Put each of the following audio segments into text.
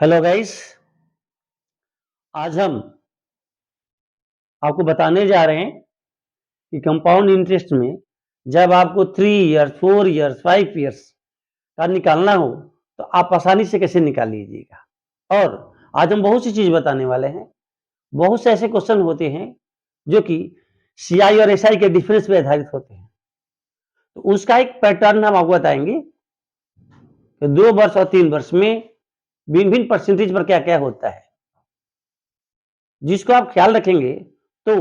Hello guys. आज हम आपको बताने जा रहे हैं कि कंपाउंड इंटरेस्ट में जब आपको 3 इयर्स 4 इयर्स 5 इयर्स का निकालना हो तो आप आसानी से कैसे निकाल लीजिएगा। और आज हम बहुत सी चीज बताने वाले हैं। बहुत से ऐसे क्वेश्चन होते हैं जो कि सीआई और एसआई के डिफरेंस पे आधारित होते हैं। तो उसका एक पैटर्न हम आपको बताएंगे कि 2 वर्ष और 3 वर्ष में भिन्न भिन्न परसेंटेज पर क्या क्या होता है, जिसको आप ख्याल रखेंगे तो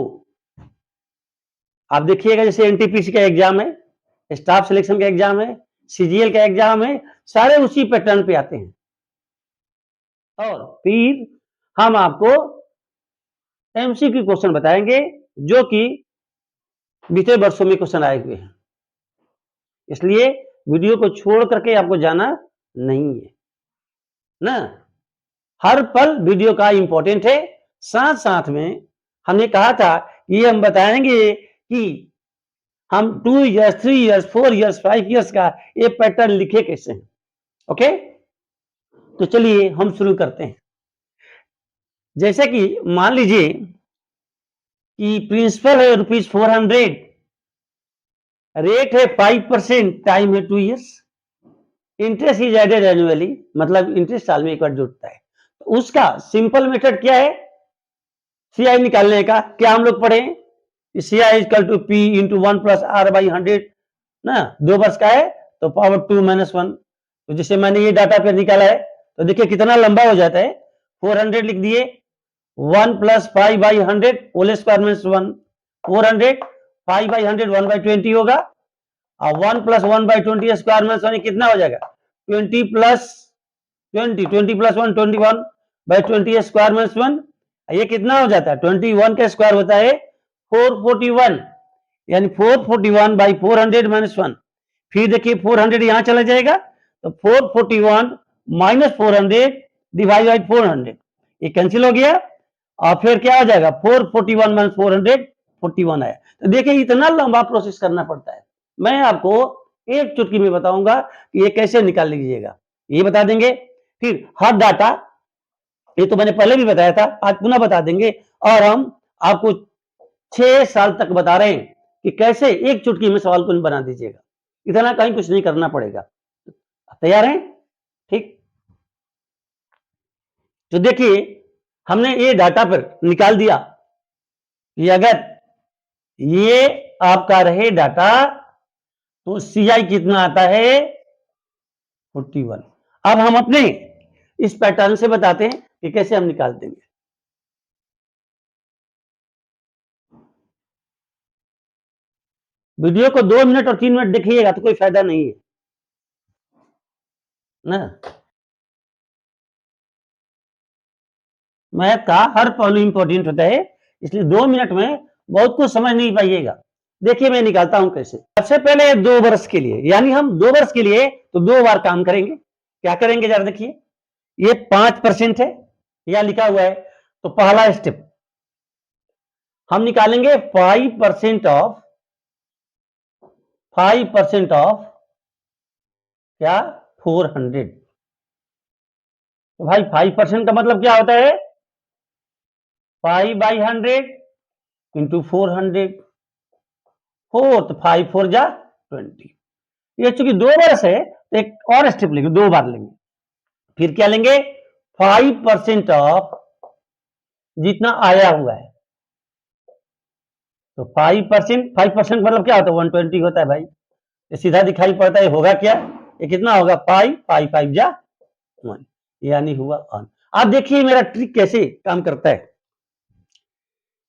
आप देखिएगा। जैसे एनटीपीसी का एग्जाम है, स्टाफ सिलेक्शन का एग्जाम है, सीजीएल का एग्जाम है, सारे उसी पैटर्न पे आते हैं। और फिर हम आपको एमसीक्यू क्वेश्चन बताएंगे जो कि बीते वर्षों में क्वेश्चन आए हुए हैं। इसलिए वीडियो को छोड़ करके आपको जाना नहीं है ना। हर पल वीडियो का इंपॉर्टेंट है। साथ साथ में हमने कहा था कि हम बताएंगे कि हम 2 इयर्स 3 इयर्स 4 इयर्स 5 इयर्स का ये पैटर्न लिखे कैसे हैं। ओके, तो चलिए हम शुरू करते हैं। जैसे कि मान लीजिए कि प्रिंसिपल है ₹400, रेट है 5%, टाइम है 2 years, interest is added annually, मतलब इंटरेस्ट साल में एक बार जुड़ता है। तो उसका सिंपल मेथड क्या है सीआई निकालने का? क्या हम लोग पढ़े? CI equal to P into 1+r/100 ना। 2 वर्ष का है तो पावर 2-1। तो जैसे मैंने ये डाटा पे निकाला है तो देखिए कितना लंबा हो जाता है। 400 लिख दिए, 1+5/100 होल स्क्वायर मीन्स 1, 400, 5/100 1/20 होगा, और 1+1/20 स्क्वायर मीन्स कितना हो जाएगा? 20+20, 20+1 21/20 स्क्वायर मीन्स 1। ये कितना हो जाता है? 21 का स्क्वायर होता है 441, यानी 441/400 - 1। फिर देखिए 400 यहां चला जाएगा तो 441 - 400 डिवाइड बाई 400, ये कैंसिल हो गया। और फिर क्या हो जाएगा? 441 - 400 41 आया। तो देखिए इतना लंबा प्रोसेस करना पड़ता है। मैं आपको एक चुटकी में बताऊंगा कि ये कैसे निकाल लीजिएगा, ये बता देंगे। फिर हर डाटा, ये तो मैंने पहले भी बताया था, आज पुनः बता देंगे। और हम आपको 6 साल तक बता रहे हैं कि कैसे एक चुटकी में सवाल को बना दीजिएगा। इतना कहीं कुछ नहीं करना पड़ेगा। तैयार हैं? ठीक। तो देखिए हमने ये डाटा पर निकाल दिया कि अगर ये आपका रहे डाटा तो सीआई कितना आता है? 41। अब हम अपने इस पैटर्न से बताते हैं कि कैसे हम निकाल देंगे। वीडियो को 2 मिनट और 3 मिनट देखिएगा तो कोई फायदा नहीं है ना। मैथ का हर पहलू इंपॉर्टेंट होता है, इसलिए 2 मिनट में बहुत कुछ समझ नहीं पाइएगा। देखिए मैं निकालता हूं कैसे। सबसे पहले 2 वर्ष के लिए, यानी हम 2 वर्ष के लिए तो 2 बार काम करेंगे। क्या करेंगे जरा देखिए, ये 5% है, यह लिखा हुआ है। तो पहला स्टेप हम निकालेंगे 5% ऑफ क्या? 400। तो भाई 5% का मतलब क्या होता है? 5/100 इंटू 400, 4 तो 5 4 जा 20। ये चूंकि 2 वर्ष है तो एक और स्टेप लेंगे, 2 बार लेंगे। फिर क्या लेंगे? 5% ऑफ जितना आया हुआ है। तो 5% मतलब क्या होता है? 120 होता है भाई। ये सीधा दिखाई पड़ता है, होगा क्या? ये कितना होगा? 5 5 जा 1, यानी हुआ 1। अब देखिए मेरा ट्रिक कैसे काम करता है।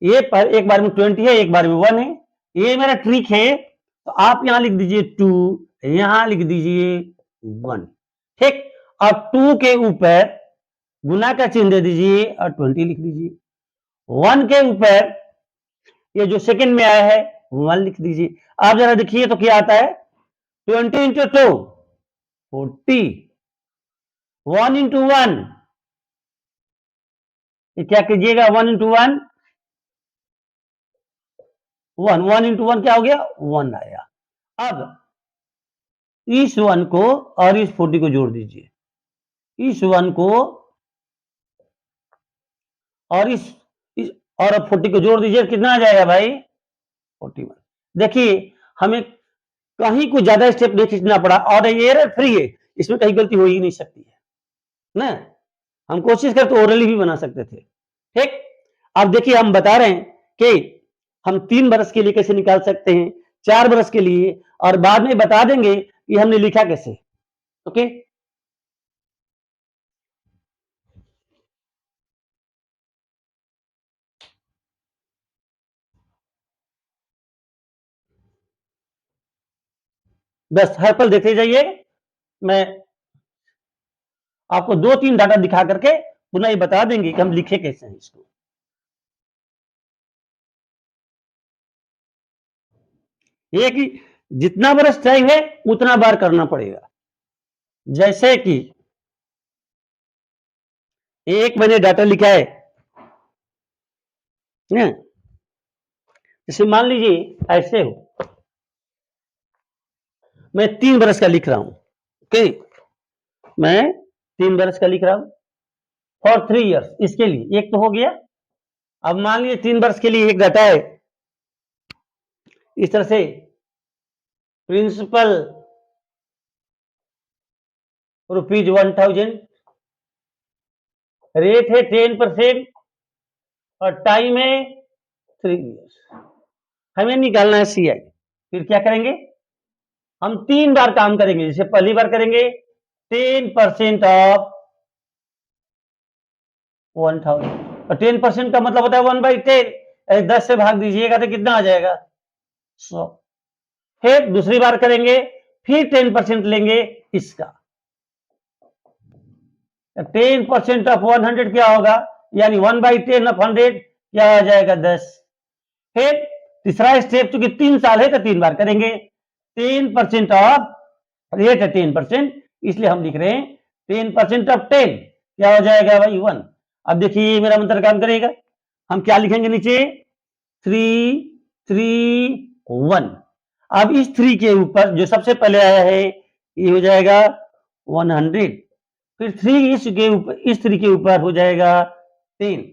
ये एक बार में 20 है, एक बार में 1 है। ये मेरा ट्रिक है। तो आप यहां लिख दीजिए 2, यहां लिख दीजिए 1। ठीक। अब 2 के ऊपर गुना का चिन्ह दे दीजिए और 20 लिख दीजिए। 1 के ऊपर ये जो सेकंड में आया है 1 लिख दीजिए। आप जरा देखिए तो क्या आता है? 20 इंटू 2 40, 1 इंटू 1, क्या कीजिएगा? 1 इंटू 1 1, 1 इंटू 1 क्या हो गया? 1 आया। अब इस 1 को और इस 40 को जोड़ दीजिए। इस 1 को और इस और अब 40 को जोड़ दीजिए, कितना आ जाएगा भाई? 41। देखिए हमें कहीं कुछ ज्यादा स्टेप नहीं खींचना पड़ा और ये एरर फ्री है, इसमें कहीं गलती हो ही नहीं सकती है ना। हम कोशिश करें तो ओरली भी बना सकते थे। ठीक, अब देखिए हम बता रहे हैं कि हम 3 बरस के लिए कैसे निकाल सकते हैं, 4 बरस के लिए, और बाद में बता देंगे कि हमने लिखा कैसे। ओके, बस हर पल देखते जाइए। मैं आपको 2-3 डाटा दिखा करके पुनः ये बता देंगे कि हम लिखे कैसे हैं इसको। ये कि जितना बरस टाइम है उतना बार करना पड़ेगा। जैसे कि एक मैंने डाटा लिखा है ना, जैसे मान लीजिए ऐसे हो, मैं 3 बरस का लिख रहा हूं। ओके, मैं 3 बरस का लिख रहा हूं फॉर 3 इयर्स, इसके लिए एक तो हो गया। अब मान लीजिए 3 वर्ष के लिए एक डाटा है इस तरह से, प्रिंसिपल ₹1000, रेट है 10% और टाइम है 3 इयर्स। हमें निकालना है CI। फिर क्या करेंगे, हम 3 बार काम करेंगे। जैसे पहली बार करेंगे 10% ऑफ 1000, और 10% का मतलब होता है 1/10, 10 से भाग दीजिएगा तो कितना आ जाएगा? 100। फिर दूसरी बार करेंगे, फिर 10% लेंगे इसका, 10% ऑफ 100 क्या होगा, यानी 1/10 ऑफ 100 क्या आ जाएगा? 10। फिर तीसरा स्टेप, चूंकि 3 साल है तो 3 बार करेंगे। 10% ऑफ, रेट है 10%, इसलिए हम लिख रहे हैं 10% ऑफ 10 क्या हो जाएगा भाई? 1। अब देखिए मेरा मंत्र काम करेगा। हम क्या लिखेंगे नीचे? 3 3 1। अब इस 3 के ऊपर जो सबसे पहले आया है ये हो जाएगा 100, फिर 3 इसके ऊपर, इस 3 के ऊपर हो जाएगा 10,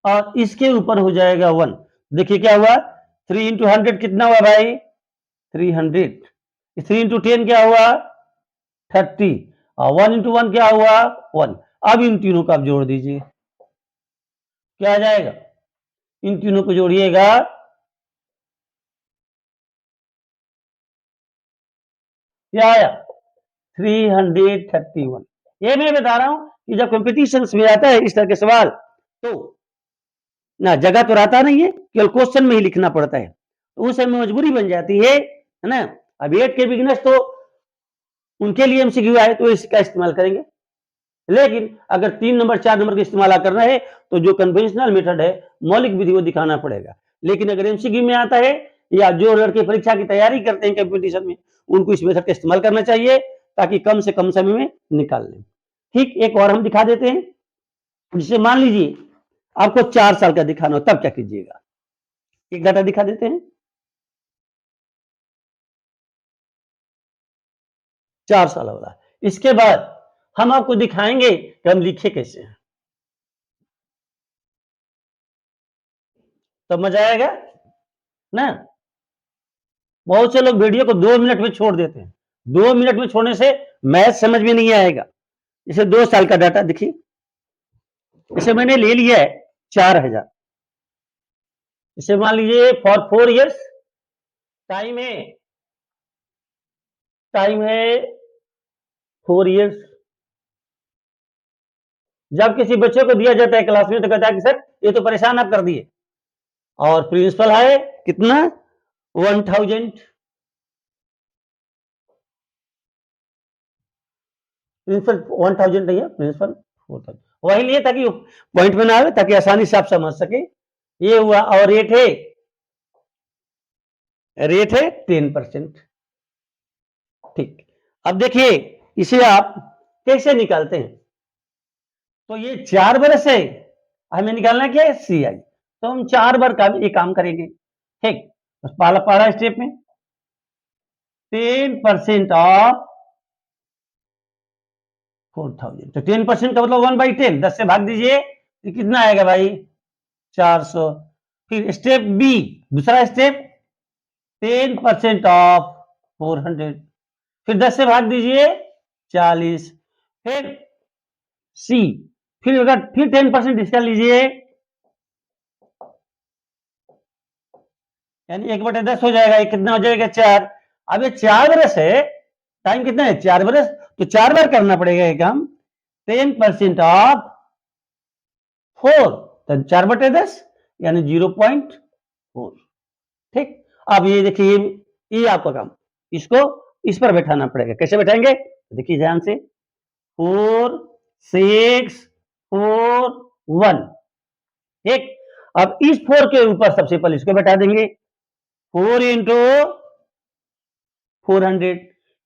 और इसके ऊपर हो जाएगा 1। देखिए क्या हुआ, 3 इंटू 100 कितना हुआ भाई? 300। 3 इंटू 10 क्या हुआ? 30, और 1 इंटू 1 क्या हुआ? 1। अब इन तीनों को आप जोड़ दीजिए, क्या आ जाएगा? इन तीनों को जोड़िएगा, क्या आया? 331। ये मैं बता रहा हूं कि जब कंपटीशन में आता है इस तरह के सवाल, तो ना जगह तो रहता नहीं है, केवल क्वेश्चन में ही लिखना पड़ता है, तो उस समय मजबूरी बन जाती है ना। अब 8 के बिगनर्स तो उनके लिए MCQ आए तो इसका इस्तेमाल करेंगे, लेकिन अगर 3 नंबर 4 नंबर का इस्तेमाल करना है तो जो कन्वेंशनल मेथड है, मौलिक विधि को दिखाना पड़ेगा। लेकिन अगर MCQ में आता है, या जो लड़के परीक्षा की तैयारी करते हैं कंपटीशन में, उनको इस मेथड का इस्तेमाल करना चाहिए ताकि कम से कम समय में निकाल लें। ठीक, एक और हम दिखा देते हैं। जिसे मान लीजिए आपको 4 साल का दिखाना हो, तब क्या कीजिएगा? एक डाटा दिखा देते हैं 4 साल वाला। इसके बाद हम आपको दिखाएंगे कि हम लिखे कैसे हैं, तब मजा आएगा ना। बहुत से लोग वीडियो को 2 मिनट में छोड़ देते हैं। 2 मिनट में छोड़ने से मैथ समझ में नहीं आएगा। इसे 2 साल का डाटा देखिए, इसे मैंने ले लिया है 4000। इसे मान लीजिए फॉर 4 इयर्स, टाइम है, टाइम है 4 इयर्स। जब किसी बच्चे को दिया जाता है क्लास में तो कहता है कि सर ये तो परेशान आप कर दिए, और प्रिंसिपल है कितना? 1000। प्रिंसिपल 1000 नहीं है, प्रिंसिपल 4000। वही लिए ताकि पॉइंट में ना आए, ताकि आसानी से आप समझ सके। ये हुआ, और रेट है 10%। ठीक, अब देखिए इसे आप कैसे निकालते हैं। तो ये 4 बरस है, हमें निकालना क्या है? CI। तो हम 4 बार का ये काम करेंगे। ठीक, बस पहला पहला स्टेप में 10% ऑफ 4000। तो 10% का मतलब 1/10, 10 से भाग दीजिए तो कितना आएगा भाई? 400। फिर स्टेप बी, दूसरा स्टेप, 10% ऑफ 400, फिर 10 से भाग दीजिए 40। फिर सी, फिर अगर फिर 10% इसका लीजिए, यानी 1/10 हो जाएगा। ये कितना हो जाएगा? 4। अब ये 4 बरस है, टाइम कितना है? 4 बरस, तो 4 बार करना पड़ेगा ये काम। 10% ऑफ 4, तो 4/10 यानी 0.4। ठीक, अब ये देखिए, ये आपका काम, इसको इस पर बैठाना पड़ेगा। कैसे बैठाएंगे? देखिए ध्यान से, 4 6 4 1। ठीक, अब इस 4 के ऊपर सबसे पहले इसको बैठा देंगे, 4 इंटू 400।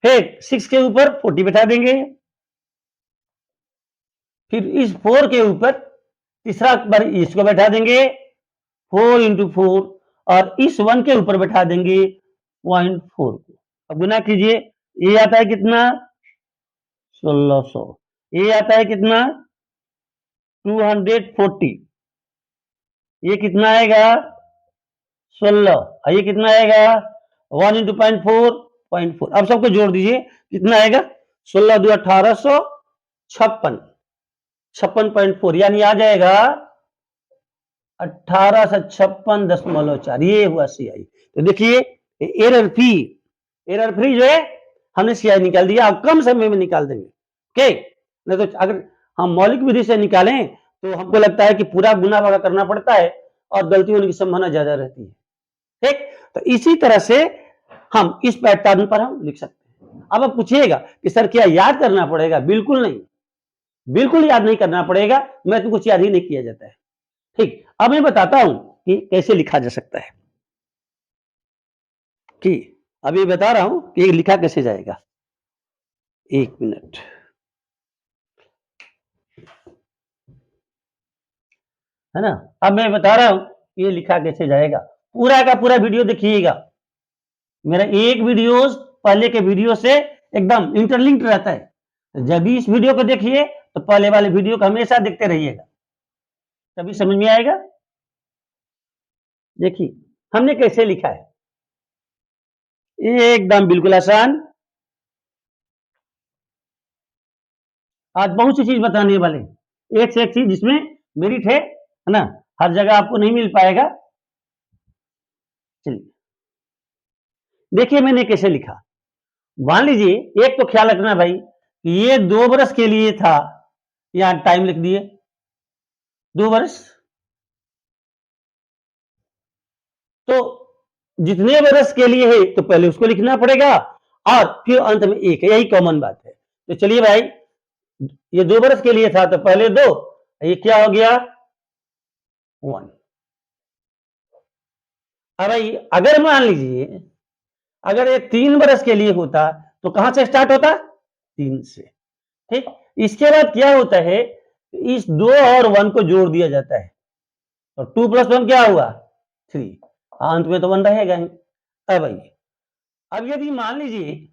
फिर 6 के ऊपर 40 बैठा देंगे। फिर इस 4 के ऊपर तीसरा बार इसको बैठा देंगे, 4 इंटू 4, और इस 1 के ऊपर बैठा देंगे 0.4 को। अब गुना कीजिए, ये आता है कितना? 1600। ये आता है कितना? 240। ये कितना आएगा? 16। और ये कितना आएगा? 1 इंटू 0.4, अब सबको जोड़ दीजिए, कितना आएगा? 16 2 1856, 56.4, यानी आ जाएगा 1856.4। ये हुआ सीआई। तो देखिए, एरर फ्री जो है, हमने सीआई निकाल दिया। आप कम समय में निकाल देंगे। ओके, नहीं तो अगर हम मौलिक विधि से निकालें तो हमको लगता है कि पूरा गुना भागा करना पड़ता है और गलती होने की संभावना ज्यादा रहती है। ठीक, तो इसी तरह से हम इस पैटर्न पर हम लिख सकते हैं। अब आप पूछिएगा कि सर क्या याद करना पड़ेगा? बिल्कुल नहीं, बिल्कुल याद नहीं करना पड़ेगा। मैं तो कुछ याद ही नहीं किया जाता है। ठीक, अब मैं बताता हूं कि कैसे लिखा जा सकता है। कि अभी बता रहा हूं कि ये लिखा कैसे जाएगा। 1 मिनट, है ना? अब मैं बता रहा हूं ये लिखा कैसे जाएगा। पूरा का पूरा वीडियो देखिएगा। मेरा एक वीडियो पहले के वीडियो से एकदम इंटरलिंक्ड रहता है। जब भी इस वीडियो को देखिए तो पहले वाले वीडियो को हमेशा देखते रहिएगा, तभी समझ में आएगा। देखिए हमने कैसे लिखा है, एकदम बिल्कुल आसान। आज बहुत सी चीज बताने वाले, एक से एक चीज जिसमें मेरिट है ना? हर जगह आपको नहीं मिल पाएगा। चलिए देखिए मैंने कैसे लिखा। मान लीजिए, एक तो ख्याल रखना भाई कि ये 2 बरस के लिए था, यहां टाइम लिख दिए 2 बरस। तो जितने बरस के लिए है तो पहले उसको लिखना पड़ेगा और फिर अंत में एक, यही कॉमन बात है। तो चलिए भाई, ये 2 बरस के लिए था तो पहले 2, ये क्या हो गया? 1। अब भाई अगर मान लीजिए, अगर ये 3 बरस के लिए होता तो कहां से स्टार्ट होता? 3 से। ठीक, इसके बाद क्या होता है, इस 2 और 1 को जोड़ दिया जाता है, और 2 + 1 क्या हुआ? 3। अंत में तो 1 रहेगा ही। अब भाई, अब यदि मान लीजिए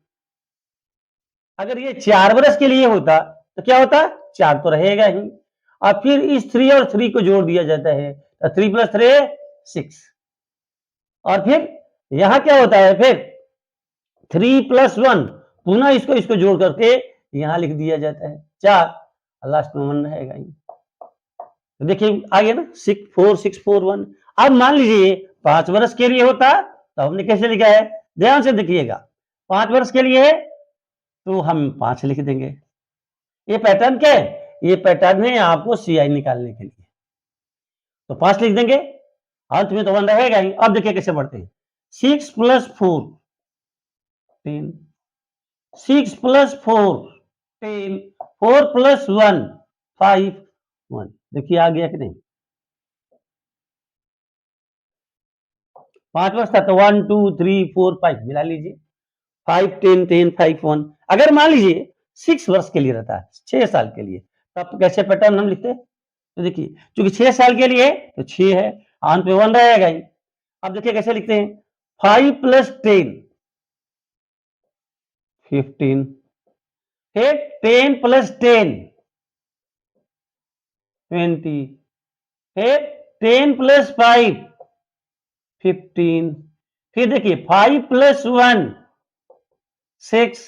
अगर ये 4 बरस के लिए होता तो क्या होता? 4 तो रहेगा ही, और फिर इस 3 और 3 को जोड़ दिया जाता है, तो 3 + 3 6। और फिर यहां क्या होता है? फिर 3 + 1, पुनः इसको इसको जोड़ करके यहां लिख दिया जाता है 4, लास्ट में 1 रहेगा ही। तो देखिए आ गया ना, 6 4 6 4 1। अब मान लीजिए 5 वर्ष के लिए होता तो हमने कैसे लिखा है? ध्यान से देखिएगा, 5 वर्ष के लिए है तो हम 5 लिख देंगे। ये पैटर्न क्या है? ये पैटर्न है आपको सीआई निकालने के लिए। तो 5 लिख देंगे, अंत में तो 1 रहेगा ही। अब देखिए कैसे बढ़ते हैं। 6 + 4 10, 6 + 4 10, 4 + 1 5 1। देखिए आ गया कि नहीं? 5 वर्ष था तो 1 2 3 4 5 मिला लीजिए, 5 10 10 5 1। अगर मान लीजिए 6 वर्ष के लिए रहता है, 6 साल के लिए, तो आप कैसे पैटर्न हम लिखते हैं? तो देखिए क्योंकि 6 साल के लिए है तो 6 है, अंत में 1 रहेगा ही। अब देखिए कैसे लिखते हैं, 5 + 10 15, फिर 10 प्लस 10 20, फिर 10 प्लस 5 15, फिर देखिए 5 प्लस 1 6,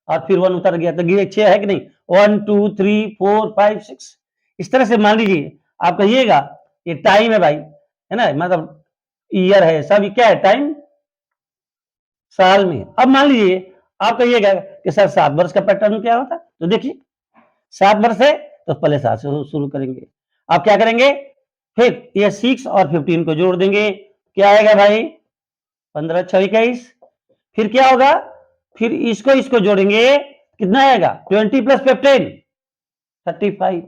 और फिर 1 उतर गया तो गिरे 6 है कि नहीं, 1 2 3 4 5 6। इस तरह से मान लीजिए आप कहिएगा ये टाइम है भाई, है ना, मतलब ईयर है, सब क्या है टाइम साल में। अब मान लीजिए आप कहिएगा कि सर 7 वर्ष का पैटर्न क्या होता है, तो देखिए 7 वर्ष है तो पहले 7 से शुरू करेंगे। आप क्या करेंगे, फिर ये 6 और 15 को जोड़ देंगे, क्या आएगा भाई 15 6 21, फिर क्या होगा, फिर इसको इसको जोड़ेंगे, कितना आएगा 20 प्लस 15 35,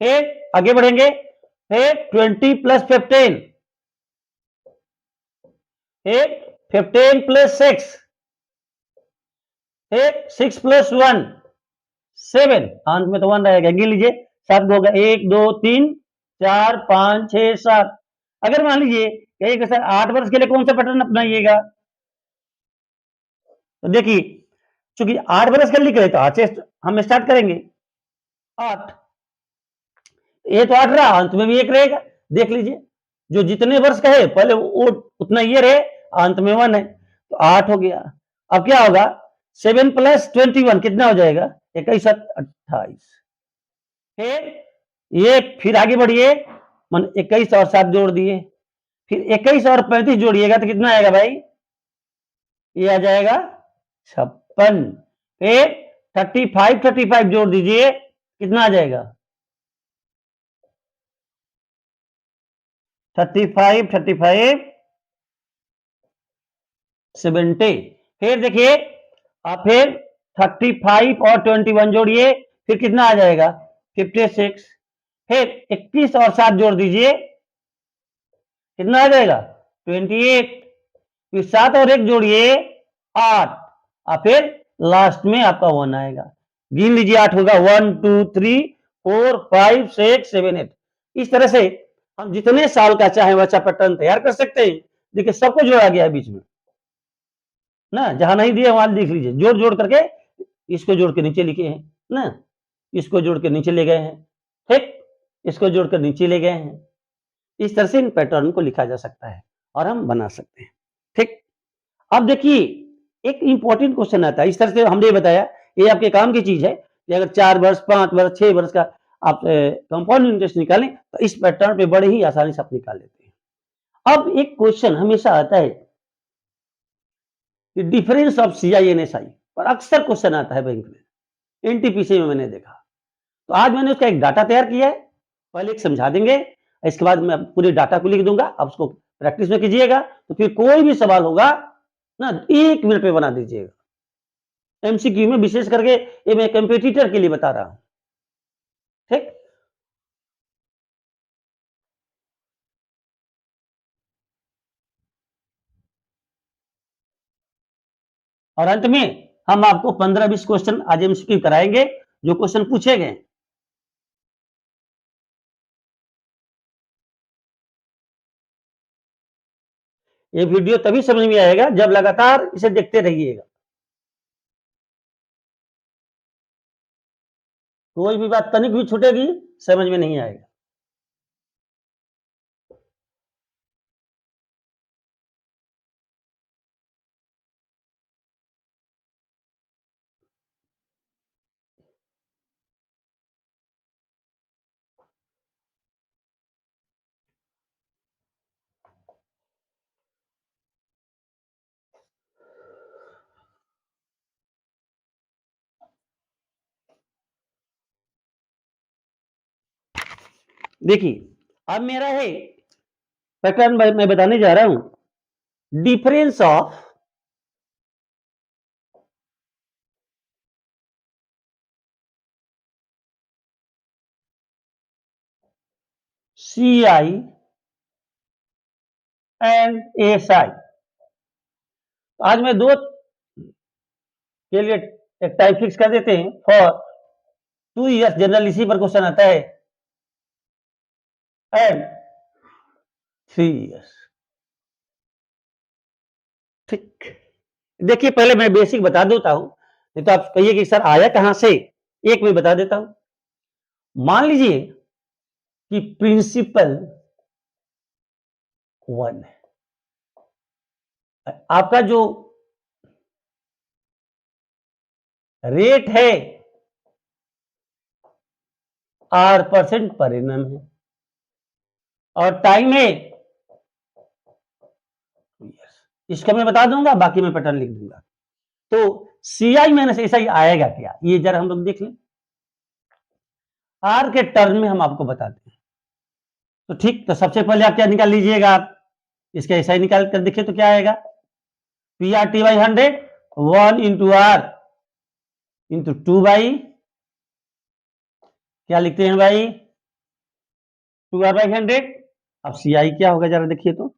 फिर आगे बढ़ेंगे, फिर 20 प्लस 15, फिर 15 प्लस 6, फिर 6 प्लस 1 7, अंत में तो 1 रहेगा, गिन लीजिए 7 होगा 1 2 3 4 5 6 7। अगर मान लीजिए कहिए सर 8 वर्ष के लिए कौन सा पैटर्न अपनाइएगा, तो देखिए चूंकि 8 वर्ष का लिख रहे तो 8 से हम स्टार्ट करेंगे, 8, ये तो 8 रहा, अंत में भी 1 रहेगा, देख लीजिए जो जितने वर्ष का है पहले वो उतना ईयर है, अंत में 1 है, तो 8 हो गया। अब क्या होगा 7 प्लस 21 कितना हो जाएगा 21 28, फिर आगे बढ़िए, मन 21 और 7 जोड़ दिए, फिर 21 और 35 जोड़िएगा तो कितना आएगा भाई, ये आ जाएगा 56, फिर 35 जोड़ दीजिए, कितना आ जाएगा 35 70, फिर देखिए आप फिर 35 और 21 जोड़िए, फिर कितना आ जाएगा 56, फिर 21 और 7 जोड़ दीजिए, कितना आ जाएगा 28, फिर 7 और 1 जोड़िए 8, और फिर लास्ट में आपका 1 आएगा, गिन लीजिए 8 होगा 1 2 3 4 5 6 7 8। इस तरह से हम जितने साल का चाहे वैसा पैटर्न तैयार कर सकते हैं। देखिए सबको जोड़ा गया है बीच में ना, जहां नहीं दिया वहां लिख लीजिए, जोड़ जोड़ करके इसको जोड़ के नीचे लिखे हैं ना, इसको जोड़ के नीचे ले गए हैं, ठीक, इसको जोड़कर नीचे ले गए हैं। इस तरह से इन पैटर्न को लिखा जा सकता है और हम बना सकते हैं, ठीक। अब देखिए एक इंपॉर्टेंट क्वेश्चन आता है, इस तरह से हमने बताया ये आपके काम की चीज है कि अगर 4 वर्ष 5 वर्ष 6 वर्ष का आप कंपाउंड इंटरेस्ट निकालें तो इस पैटर्न पे बड़े ही आसानी से आप निकाल लेते हैं। अब एक क्वेश्चन हमेशा आता है कि डिफरेंस ऑफ CI/NSI पर अक्सर क्वेश्चन आता है बैंक में, एनटीपीसी में मैंने देखा, तो आज मैंने उसका एक डाटा तैयार किया है, पहले एक समझा देंगे, इसके बाद मैं पूरे डाटा को लिख दूंगा, आप उसको प्रैक्टिस में कीजिएगा, तो फिर कोई भी सवाल होगा ना 1 मिनट में बना दीजिएगा। एमसीक्यू में विशेष करके ये मैं कंपेटिटर के लिए बता रहा हूं, ठीक। और अंत में हम आपको 15-20 क्वेश्चन आज एमसीक्यू कराएंगे जो क्वेश्चन पूछे गए। ये वीडियो तभी समझ में आएगा जब लगातार इसे देखते रहिएगा, कोई भी बात तनिक भी छूटेगी समझ में नहीं आएगा। देखिए अब मेरा है पैटर्न मैं बताने जा रहा हूं, difference of CI and ASI। आज मैं दो के लिए एक टाइम फिक्स कर देते हैं, फॉर 2 इयर्स जनरल इसी पर क्वेश्चन आता है, एंड 3 इयर्स, ठीक। देखिए पहले मैं बेसिक बता देता हूं नहीं तो आप कहिए कि सर आया कहां से, एक मैं बता देता हूं। मान लीजिए कि प्रिंसिपल 1 है, आपका जो रेट है R% पर एनम है और टाइम है, इसका मैं बता दूंगा, बाकी मैं पैटर्न लिख दूंगा। तो CI माइनस SI आएगा क्या, ये जरा हम लोग देख लें। R के टर्म में हम आपको बताते हैं। तो ठीक, तो सबसे पहले आप क्या निकाल लीजिएगा, आप इसका SI निकाल कर देखिए तो क्या आएगा, PRT by 100 1 into R into 2 by, क्या लिखते हैं भाई, 2R बाई 100। अब CI क्या होगा जरा देखिए तो,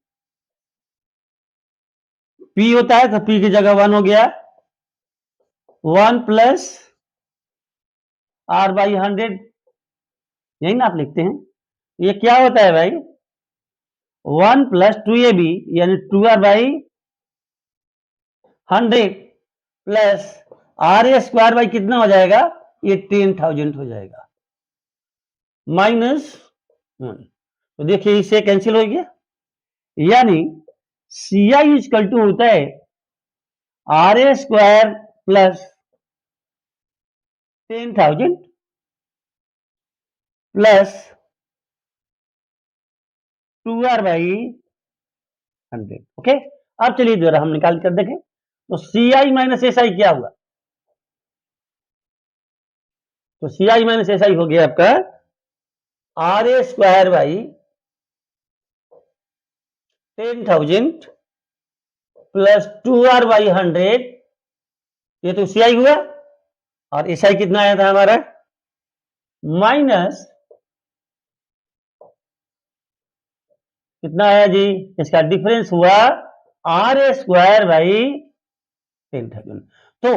P होता है तो P की जगह 1 हो गया, 1 प्लस R बाई 100, यही ना आप लिखते हैं। ये क्या होता है भाई, 1 प्लस 2AB यानी 2R by 100 plus RA square by कितना हो जाएगा, ये 10,000 हो जाएगा, माइनस 1। तो देखिए इससे कैंसिल हो गया, यानी CI इक्वल टू होता है RA square plus 10,000 plus 2R by 100। Okay, अब चलिए जरा हम निकाल कर देखें। तो CI माइनस SI क्या हुआ, तो CI माइनस SI हो गया आपका RA square by 10,000 plus 2R by 100, ये तो CI हुआ, और SI कितना आया था हमारा, माइनस कितना आया जी, इसका डिफरेंस हुआ RA स्क्वायर बाई 10,000। तो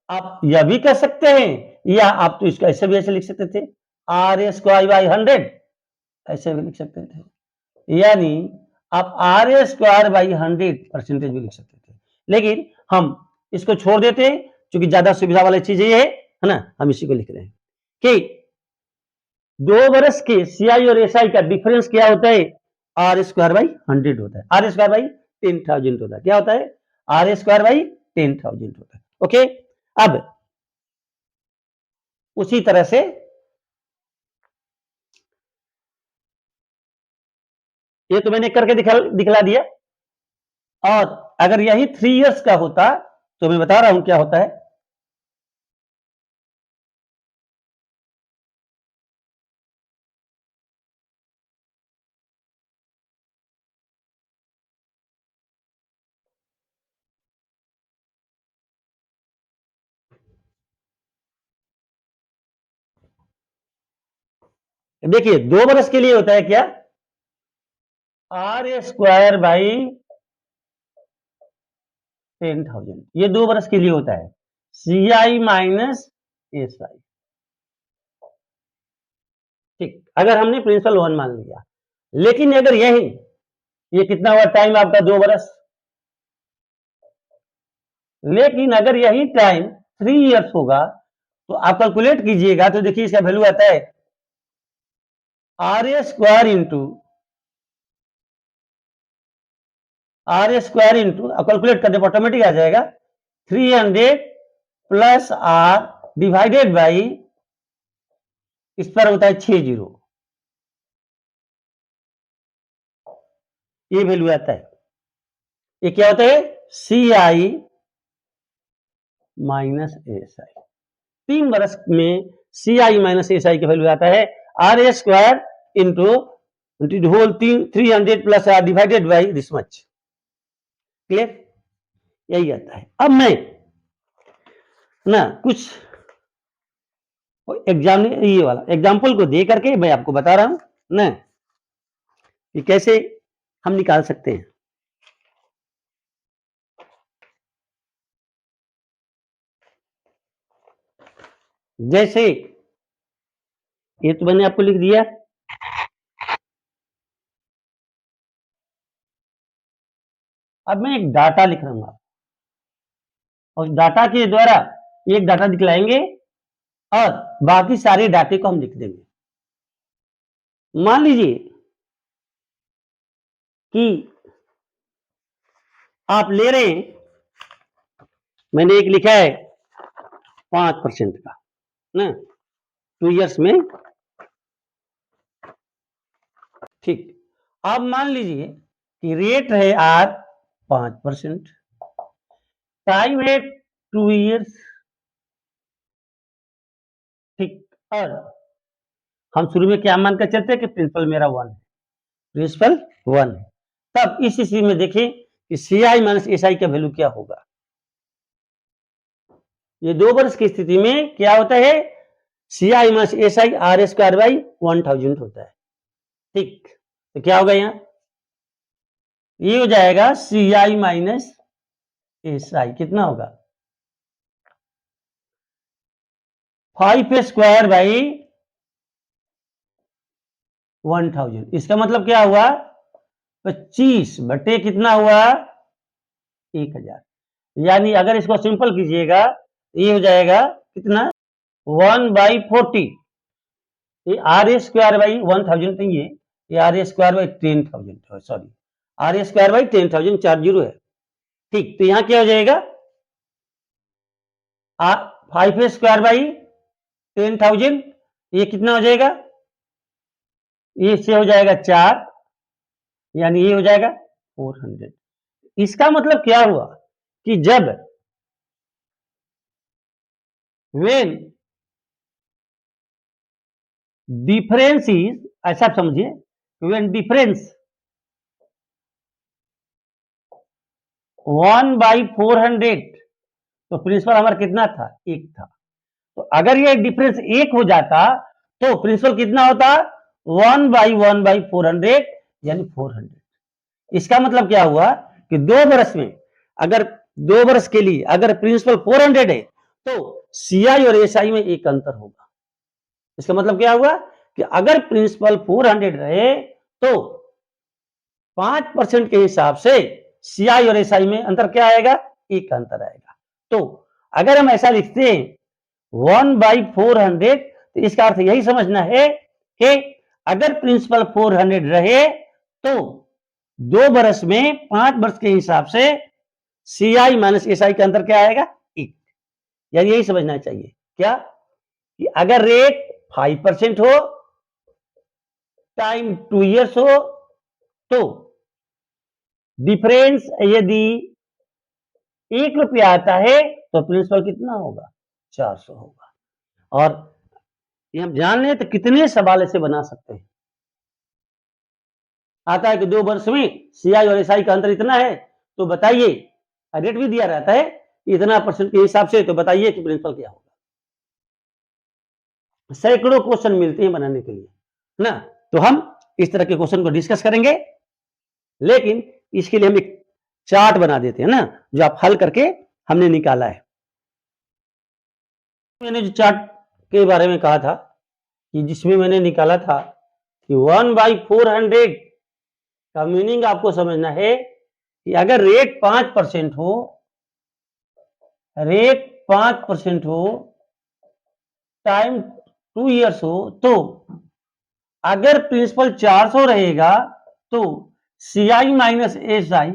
आप यह भी कर सकते हैं, या आप तो इसका ऐसे भी ऐसे लिख सकते थे, RA स्क्वायर बाई 100, ऐसे भी लिख सकते थे, यानी आप RA स्क्वायर बाई 100% भी लिख सकते थे, लेकिन हम इसको छोड़ देते हैं क्योंकि ज्यादा सुविधा वाली चीज ये है ना, हम इसी को लिख रहे हैं कि 2 बरस के CI और SI का डिफरेंस क्या होता है, R स्क्वायर बाई 100 होता है, R स्क्वायर बाई 10,000 होता है, क्या होता है, R स्क्वायर बाई 10,000 होता है। ओके, अब उसी तरह से ये तो मैंने करके दिखला दिया, और अगर यही 3 इयर्स का होता तो मैं बता रहा हूं क्या होता है। देखिए 2 बरस के लिए होता है क्या, R स्क्वायर बाई 10,000, ये 2 बरस के लिए होता है, CI माइनस SI। ठीक, अगर हमने प्रिंसिपल 1 मान लिया, लेकिन अगर यही, ये कितना हुआ टाइम आपका, 2 बरस, लेकिन अगर यही टाइम 3 इयर्स होगा, तो आप कैलकुलेट कीजिएगा तो देखिए इसका वैल्यू आता है RA स्क्वायर इंटू कैलकुलेट करने पर ऑटोमेटिक आ जाएगा 300 प्लस R डिवाइडेड बाई, इस पर होता है 60, ये वैल्यू आता है। ये क्या होता है, CI माइनस SI, 3 बरस में CI माइनस SI की वैल्यू आता है RA square into whole 300 plus R divided by this much. Clear, यही आता है। अब मैं ना कुछ एग्जाम, ये वाला एग्जाम्पल को दे करके मैं आपको बता रहा हूं ना कि कैसे हम निकाल सकते हैं। जैसे ये तो मैंने आपको लिख दिया, अब मैं एक डाटा लिख रहा हूं, और डाटा के द्वारा एक डाटा दिखलाएंगे और बाकी सारे डाटे को हम लिख देंगे। मान लीजिए कि आप ले रहे हैं, मैंने एक लिखा है 5% का ना, 2 इयर्स में, ठीक। अब मान लीजिए कि रेट है आर 5%, टाइम है 2 इयर्स, ठीक। और हम शुरू में क्या मानकर चलते हैं कि प्रिंसिपल मेरा 1 है, प्रिंसिपल 1 है। तब इस स्थिति में देखें कि सी आई माइनस एस आई का वैल्यू क्या होगा। ये 2 वर्ष की स्थिति में क्या होता है, C I minus S I R square by 1000 होता है, ठीक। तो क्या होगा यहाँ, ये हो जाएगा सी आई माइनस एस आई, कितना होगा 5 स्क्वायर बाई 1000। इसका मतलब क्या हुआ, 25 बटे कितना हुआ 1000। यानी अगर इसको सिंपल कीजिएगा ये हो जाएगा कितना 1/40, ये आर स्क्वायर बाई 1000 नहीं है, ये R square by 10,000, sorry R square by 10,000, 4 zero है, ठीक। तो यहाँ क्या हो जाएगा 5 स्क्वायर बाई 10,000, ये कितना हो जाएगा, ये से हो जाएगा 4, यानी ये हो जाएगा 400। इसका मतलब क्या हुआ कि जब when डिफरेंस इज, ऐसा समझिए, when डिफरेंस 1/400, तो प्रिंसिपल हमारा कितना था 1 था। तो अगर ये डिफरेंस 1 हो जाता तो प्रिंसिपल कितना होता 1/400, यानी 400। इसका मतलब क्या हुआ कि 2 वर्ष में, अगर 2 वर्ष के लिए अगर प्रिंसिपल 400 है तो सीआई और एसआई में एक अंतर होगा। इसका मतलब क्या हुआ कि अगर प्रिंसिपल 400 रहे तो 5% के हिसाब से सीआई और एसआई में अंतर क्या आएगा, एक अंतर आएगा। तो अगर हम ऐसा लिखते हैं 1/400, तो इसका अर्थ यही समझना है कि अगर प्रिंसिपल 400 रहे तो 2 वर्ष में 5 वर्ष के हिसाब से सीआई माइनस एसआई का अंतर क्या आएगा, 1। यानी यही समझना चाहिए क्या कि अगर रेट 5% हो, टाइम 2 इयर्स हो, तो डिफरेंस यदि 1 रुपया आता है तो प्रिंसिपल कितना होगा 400 होगा। और ये हम जान लें तो कितने सवाल ऐसे बना सकते हैं। आता है कि 2 वर्ष में सीआई और एसआई का अंतर इतना है, तो बताइए, रेट भी दिया रहता है इतना परसेंट के हिसाब से, तो बताइए कि प्रिंसिपल क्या होगा। सैकड़ों क्वेश्चन मिलते हैं बनाने के लिए ना, तो हम इस तरह के क्वेश्चन को डिस्कस करेंगे, लेकिन इसके लिए हम एक चार्ट बना देते हैं ना, जो आप हल करके हमने निकाला है। मैंने जो चार्ट के बारे में कहा था कि जिसमें मैंने निकाला था कि 1/400 का मीनिंग आपको समझना है कि अगर रेट 5% हो, रेट 5% हो, टाइम 2 इयर्स हो, तो अगर प्रिंसिपल 400 रहेगा तो सीआई माइनस एसआई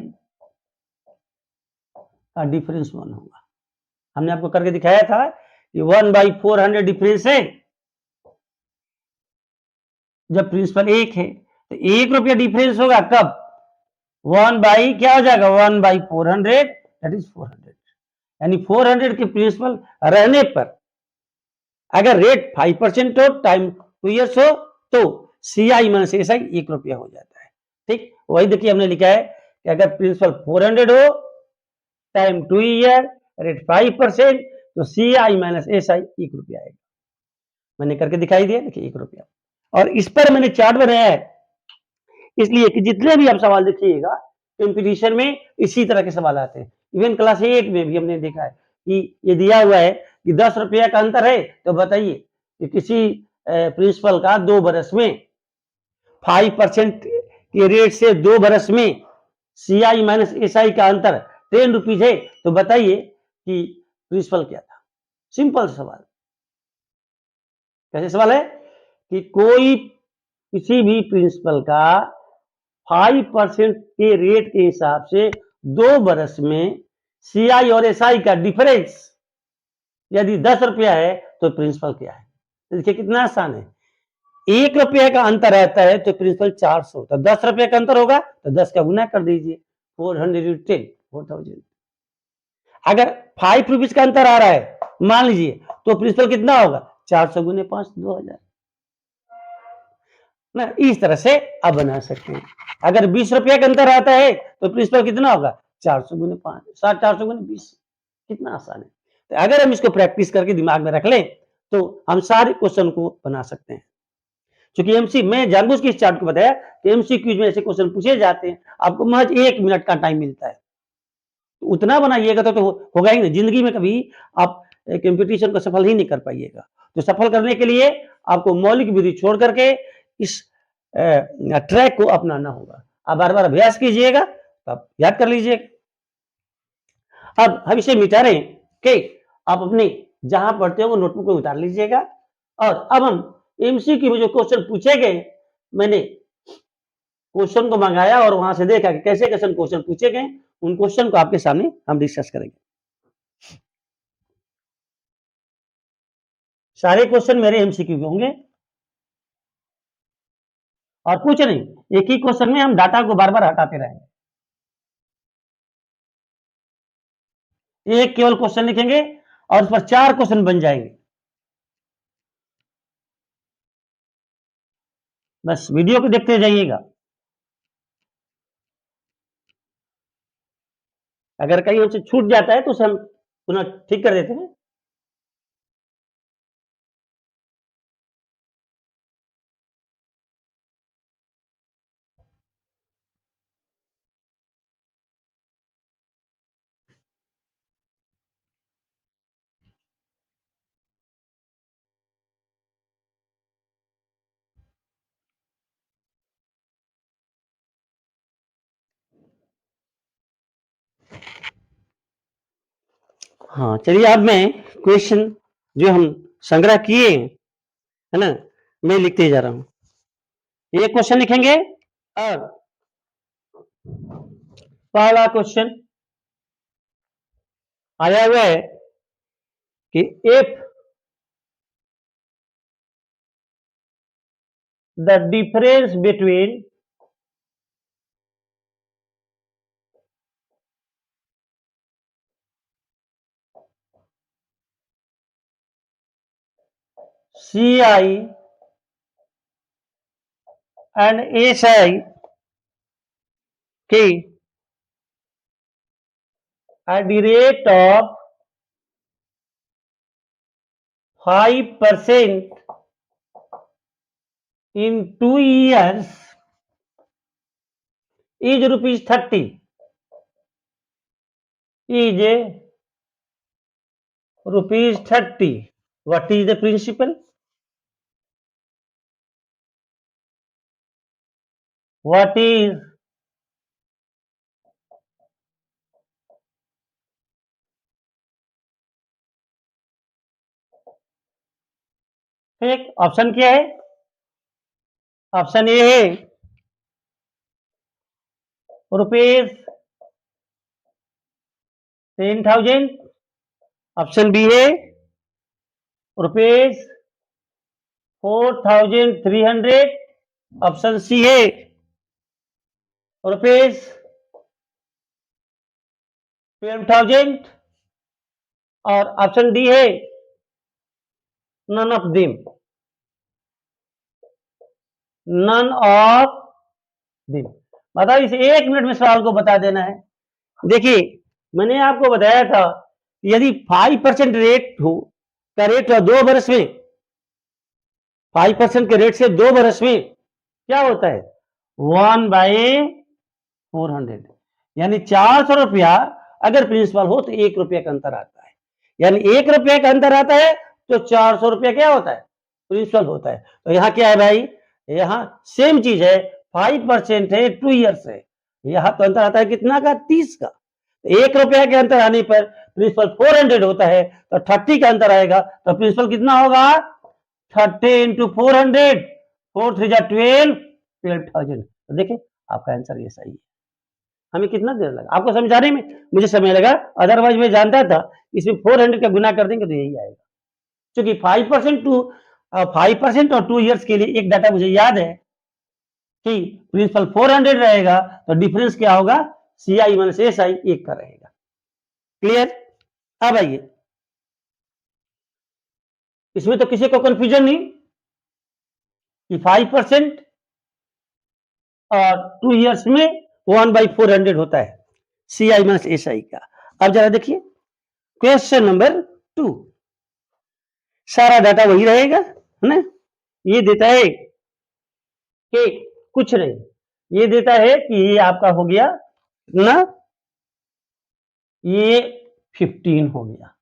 का डिफरेंस 1 होगा। हमने आपको करके दिखाया था कि 1/400 डिफरेंस है जब प्रिंसिपल 1 है, तो 1 रुपया डिफरेंस होगा कब, 1 बाई क्या हो जाएगा 1/400, दैट इज 400। यानी 400 के प्रिंसिपल रहने पर अगर रेट 5% हो, टाइम 2 इयर्स हो, तो सीआई माइनस एसआई 1 रुपया हो जाता है, ठीक। वही देखिए हमने लिखा है कि अगर प्रिंसिपल 400 हो, टाइम 2 ईयर, रेट 5%, तो सीआई माइनस एसआई 1 रुपया आएगा। मैंने करके दिखाई दिया, देखिए 1 रुपया। और इस पर मैंने चार्ट बनाया है इसलिए कि जितने भी आप सवाल देखिएगा कंपटीशन में इसी तरह के सवाल आते हैं। इवन क्लास 8 में भी हमने देखा है कि ये दिया हुआ है कि 10 रुपया का अंतर है, तो बताइए कि किसी प्रिंसिपल का 2 बरस में 5% के रेट से 2 बरस में सीआई माइनस एसआई का अंतर 10 रुपीज है, तो बताइए कि प्रिंसिपल क्या था। सिंपल सवाल। कैसे सवाल है कि कोई किसी भी प्रिंसिपल का 5% के रेट के हिसाब से 2 बरस में सीआई और एसआई का डिफरेंस यदि 10 रुपया है तो प्रिंसिपल क्या है। देखिए कितना आसान है, 1 रुपये का अंतर रहता है तो प्रिंसिपल 400, तो 10 रुपये का अंतर होगा तो 10 का गुना कर दीजिए, 410, 4000। अगर 5 रुपीज का अंतर आ रहा है मान लीजिए तो प्रिंसिपल कितना होगा, 400 गुने 5, 2000 ना। इस तरह से आप बना सकते हैं। अगर 20 रुपया का अंतर आता है तो प्रिंसिपल कितना होगा, 400 गुने 5, 400 गुने 20। कितना आसान है। तो अगर हम इसको प्रैक्टिस करके दिमाग में रख लें तो हम सारे क्वेश्चन को बना सकते हैं। क्योंकि एमसी मैं जानबूझ के इस चार्ट को बताया कि एमसीक्यूज में ऐसे क्वेश्चन पूछे जाते हैं, आपको महज 1 मिनट का टाइम मिलता है, तो उतना बनाइएगा तो होगा ही नहीं। जिंदगी में कभी आप कंपटीशन को सफल ही नहीं कर पाइएगा। तो सफल करने के लिए आपको मौलिक विधि छोड़ करके इस ट्रैक को अपनाना होगा। आप बार बार अभ्यास कीजिएगा तो आप याद कर लीजिएगा। अब हम इसे मिटा रहे हैं कि आप अपने जहां पढ़ते हो वो नोटबुक में उतार लीजिएगा। और अब हम एमसीक्यू में जो क्वेश्चन पूछे गए, मैंने क्वेश्चन को मंगाया और वहां से देखा कि कैसे कैसे क्वेश्चन पूछे गए, उन क्वेश्चन को आपके सामने हम डिस्कस करेंगे। सारे क्वेश्चन मेरे एमसीक्यू के होंगे और कुछ नहीं, एक ही क्वेश्चन में हम डाटा को बार बार हटाते रहेंगे। एक केवल क्वेश्चन लिखेंगे और उस पर 4 क्वेश्चन बन जाएंगे। बस वीडियो को देखते जाइएगा। अगर कहीं हमसे छूट जाता है तो उसे हम पुनः ठीक कर देते हैं। हाँ चलिए, अब मैं क्वेश्चन जो हम संग्रह किए है ना, मैं लिखते जा रहा हूं। एक क्वेश्चन लिखेंगे और पहला क्वेश्चन आया हुआ है कि if the difference between CI and SI K at the rate of 5% in 2 years is rupees 30, is rupees 30. What is the principal? What is एक ऑप्शन क्या है? ऑप्शन ए है रुपीज 10,000, ऑप्शन बी है rupees 4,300, option C है rupees 12,000 और option D है none of them, none of them. बताओ, इस 1 मिनट में सवाल को बता देना है। देखिए मैंने आपको बताया था यदि 5% रेट हो का रेट 2 बरस में, 5% के रेट से 2 बरस में क्या होता है 1/400, यानी 400 रुपया अगर प्रिंसिपल हो तो 1 रुपया का अंतर आता है, यानी 1 रुपया का अंतर आता है तो 400 रुपया क्या होता है, प्रिंसिपल होता है। तो यहाँ क्या है भाई, यहाँ सेम चीज है, 5% है 2 ईयर्स है, यहाँ तो अंतर आता है कितना का, 30 का। 1 रुपया के अंतर आने पर प्रिंसिपल 400 होता है तो 30 का अंतर आएगा, तो प्रिंसिपल कितना होगा 30 इंटू 400, 4 3 जा 12, 12,000। तो देखिए आपका आंसर ये सही है। हमें कितना देर लगा आपको समझाने में, मुझे समय लगा, अदरवाइज मैं जानता था इसमें 400 का गुना कर देंगे तो यही आएगा। क्योंकि 5% और 2 ईयर्स के लिए एक डाटा मुझे याद है कि प्रिंसिपल 400 रहेगा तो डिफरेंस क्या होगा, CI माइनस SI 1 का रहेगा। क्लियर? अब आइए, इसमें तो किसी को कंफ्यूजन नहीं कि 5% और 2 ईयर्स में 1/400 होता है CI माइनस SI का। अब जरा देखिए क्वेश्चन नंबर 2, सारा डाटा वही रहेगा, है ना। ये देता है कि कुछ नहीं, ये देता है कि ये आपका हो गया ना, ये 15 हो गया,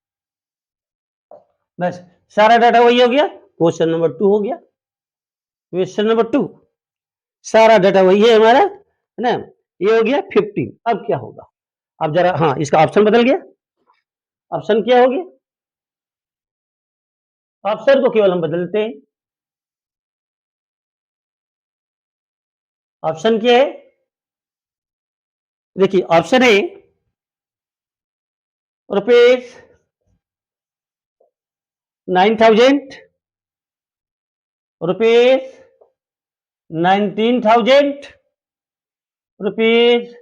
बस सारा डाटा वही हो गया। क्वेश्चन नंबर 2 हो गया। क्वेश्चन नंबर 2 सारा डाटा वही है हमारा, है ना, ये हो गया 15। अब क्या होगा, अब जरा हाँ इसका ऑप्शन बदल गया। ऑप्शन क्या हो गया, ऑप्शन को केवल हम बदलते हैं। ऑप्शन क्या है, देखिए option A rupees 9,000, rupees 19,000, rupees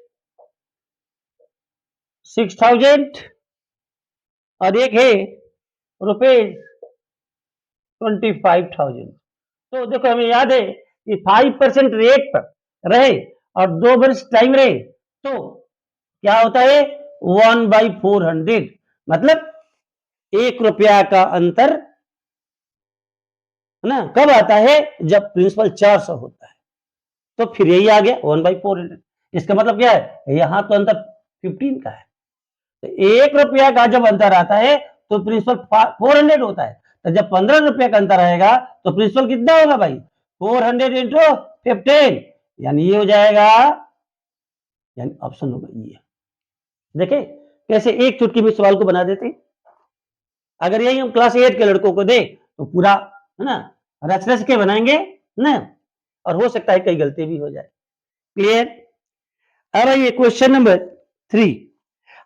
6,000 और एक है रुपीज 25,000। तो देखो हमें याद है कि 5% रेट पर रहे और 2 वर्ष टाइम रहे तो क्या होता है 1/400, मतलब 1 रुपया का अंतर, है ना, कब आता है जब प्रिंसिपल 400 होता है। तो फिर यही आ गया 1/400। इसका मतलब क्या है, यहां तो अंतर 15 का है, तो 1 रुपया का जब अंतर आता है तो प्रिंसिपल 400 होता है। तो जब 15 रुपया का अंतर आएगा तो प्रिंसिपल कितना होगा भाई, 400 इंटू 15, यानी ये हो जाएगा, यानी ऑप्शन होगा ये। देखे कैसे एक चुटकी में सवाल को बना देते। अगर यही हम क्लास 8 के लड़कों को दे तो पूरा, है ना, रच रच के बनाएंगे ना, और हो सकता है कई गलती भी हो जाए। क्लियर? अब आइए क्वेश्चन नंबर 3,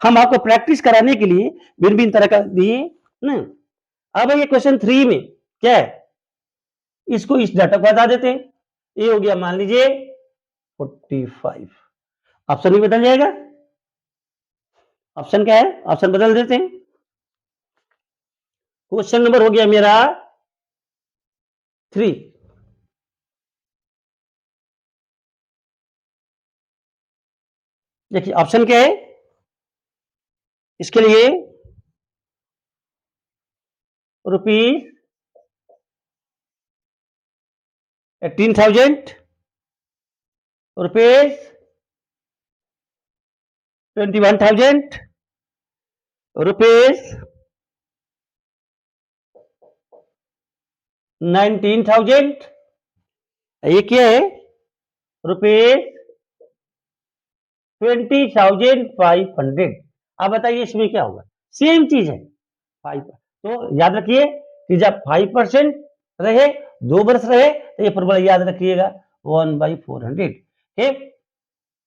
हम आपको प्रैक्टिस कराने के लिए भिन्न भिन्न तरह का दिए ना। अब ये क्वेश्चन 3 में क्या है, इसको इस डाटा को बता देते हैं। ये हो गया मान लीजिए 45, ऑप्शन भी बदल जाएगा। ऑप्शन क्या है, ऑप्शन बदल देते हैं। क्वेश्चन नंबर हो गया मेरा 3, देखिए ऑप्शन क्या है इसके लिए, रुपीज 18,000, रुपीज 21,000, रुपीज 19,000, ये क्या है रुपीज 20,500। अब बताइए इसमें क्या होगा, सेम चीज है 5। तो याद रखिए कि जब 5% रहे 2 वर्ष रहे तो ये फॉर्मूला याद रखिएगा 1/400। ठीक,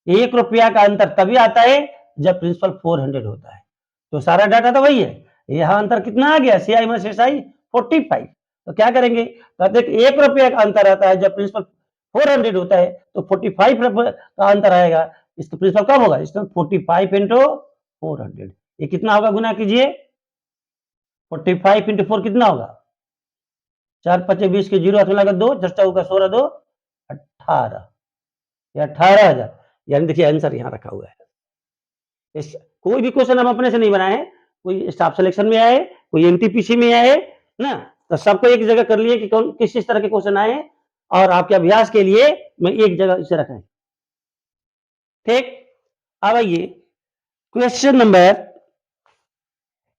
1 रुपया का अंतर तभी आता है जब प्रिंसिपल 400 होता है। तो सारा डाटा तो वही है, यहां अंतर कितना आ गया, CI माइनस SI 45। तो क्या करेंगे, कहते हैं कि 1 रुपया का अंतर आता है जब प्रिंसिपल 400 होता है तो 45 रुपये का अंतर आएगा। इसका प्रिंसिपल कब होगा, इसका 45 इंटू 400, ये कितना होगा, गुना कीजिए 45 इंटू 4 कितना होगा, 4 5 20 के 0 हाथ में लगा 2, 4 होगा 16 2 18, या 18,000। यानी देखिए आंसर यहाँ रखा हुआ है। इस कोई भी क्वेश्चन हम अपने से नहीं बनाए हैं, कोई स्टाफ सिलेक्शन में आए, कोई NTPC में आए ना, तो सबको एक जगह कर लिए कि कौन किस किस तरह के क्वेश्चन आए हैं, और आपके अभ्यास के लिए मैं एक जगह इसे रखें। ठीक, अब आइए क्वेश्चन नंबर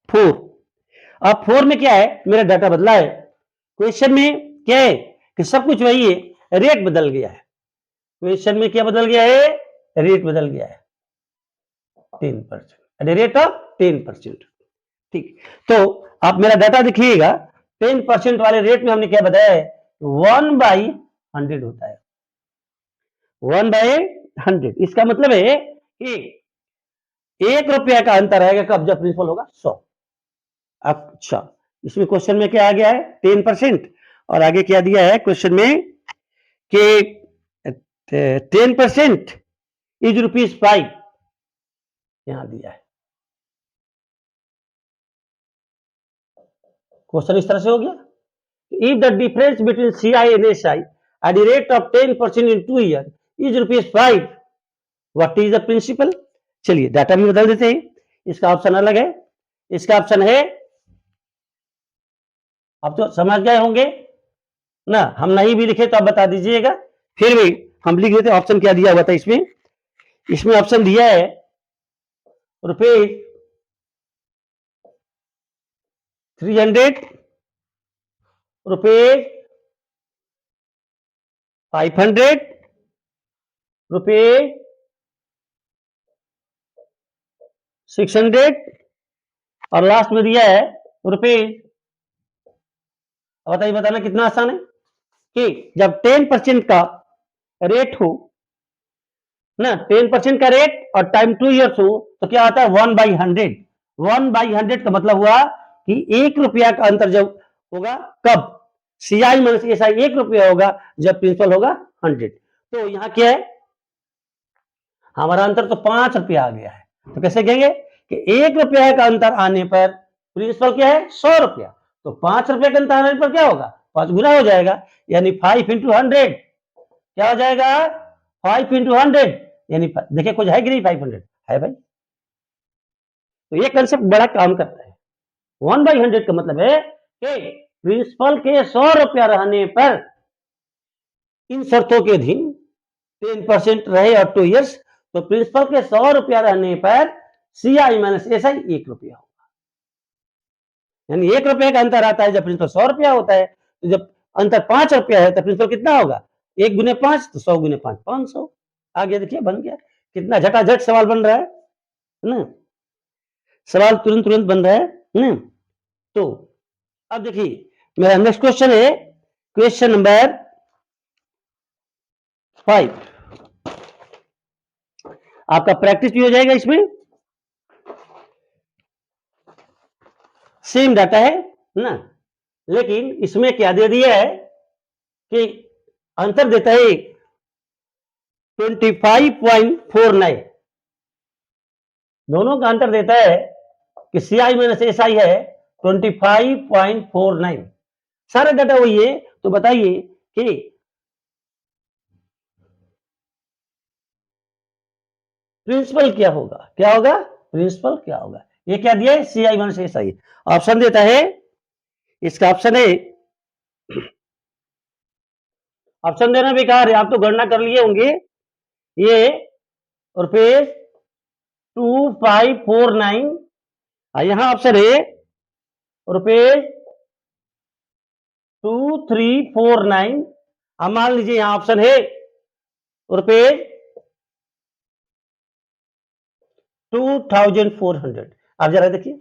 4। अब 4 में क्या है, मेरा डाटा बदला है। क्वेश्चन में क्या है कि सब कुछ वही है, रेट बदल गया है। क्वेश्चन में क्या बदल गया है, रेट बदल गया है 10%, रेट ऑफ 10%। ठीक, तो आप मेरा डाटा देखिएगा, 10% वाले रेट में हमने क्या बताया है, 1/100 होता है, 1/100। इसका मतलब है कि 1 रुपया का अंतर आएगा कब, जब प्रिंसिपल होगा 100। अच्छा, इसमें क्वेश्चन में क्या आ गया है, 10%, और आगे क्या दिया है क्वेश्चन में कि 10% इज ₹5 यहां दिया है। क्वेश्चन इस तरह से हो गया, if the difference between CI and SI at the rate of 10% in 2 year is ₹5, what is the principal. चलिए डाटा भी बदल देते हैं, इसका ऑप्शन अलग है, इसका ऑप्शन है, आप तो समझ गए होंगे ना, हम नहीं भी लिखे तो आप बता दीजिएगा, फिर भी हम लिख देते। ऑप्शन क्या दिया हुआ था इसमें, इसमें ऑप्शन दिया है रुपये 300, रुपये 500, रुपये 600, और लास्ट में दिया है रुपये। बताइए, बताना कितना आसान है कि जब 10% का रेट हो ना, 10% का रेट और टाइम 2 ईयर्स हो, तो क्या आता है 1/100। 1/100 का मतलब हुआ कि 1 रुपया का अंतर जब होगा कब, CI माइनस SI 1 रुपया होगा जब प्रिंसिपल होगा 100। तो यहाँ क्या है, हमारा अंतर तो 5 रुपया आ गया है, तो कैसे कहेंगे कि 1 रुपया का अंतर आने पर प्रिंसिपल क्या है 100 रुपया, तो 5 रुपया का अंतर आने पर क्या होगा, 5 गुना हो जाएगा, यानी 5 into 100 क्या हो जाएगा, 5 into 100, यानी देखिए कुछ है कि नहीं, 500 है भाई। तो ये कंसेप्ट बड़ा काम करता है। 1/100 का मतलब है कि प्रिंसिपल के 100 रुपया रहने पर, इन शर्तों के अधीन 10% रहे और 2 ईयर्स, तो प्रिंसिपल के 100 रुपया रहने पर CI माइनस SI 1 रुपया होगा, यानी 1 रुपये का अंतर आता है जब प्रिंसिपल 100 रुपया होता है, तो जब अंतर 5 रुपया है तो प्रिंसिपल कितना होगा, 1 गुने 5, तो 100 गुने 5 500 आ गया। देखिए बन गया, कितना झटाझट सवाल बन रहा है ना, सवाल तुरंत तुरंत बन रहा है ना। तो अब देखिए मेरा नेक्स्ट क्वेश्चन है, क्वेश्चन नंबर 5, आपका प्रैक्टिस भी हो जाएगा, इसमें सेम डाटा है ना, लेकिन इसमें क्या दे दिया है कि अंतर देता है 25.49, दोनों का अंतर देता है कि CI माइनस SI है 25.49, सारा डाटा वही है। तो बताइए कि प्रिंसिपल क्या होगा, क्या होगा, प्रिंसिपल क्या होगा। ये क्या दिया है, CI माइनस SI, ऑप्शन देता है, इसका ऑप्शन है, ऑप्शन देना बेकार है, आप तो गणना कर लिए होंगे, ये रुपये 2549, यहां ऑप्शन है रुपये 2349, अब मान लीजिए यहां ऑप्शन है रुपये 2400। अब जरा देखिए,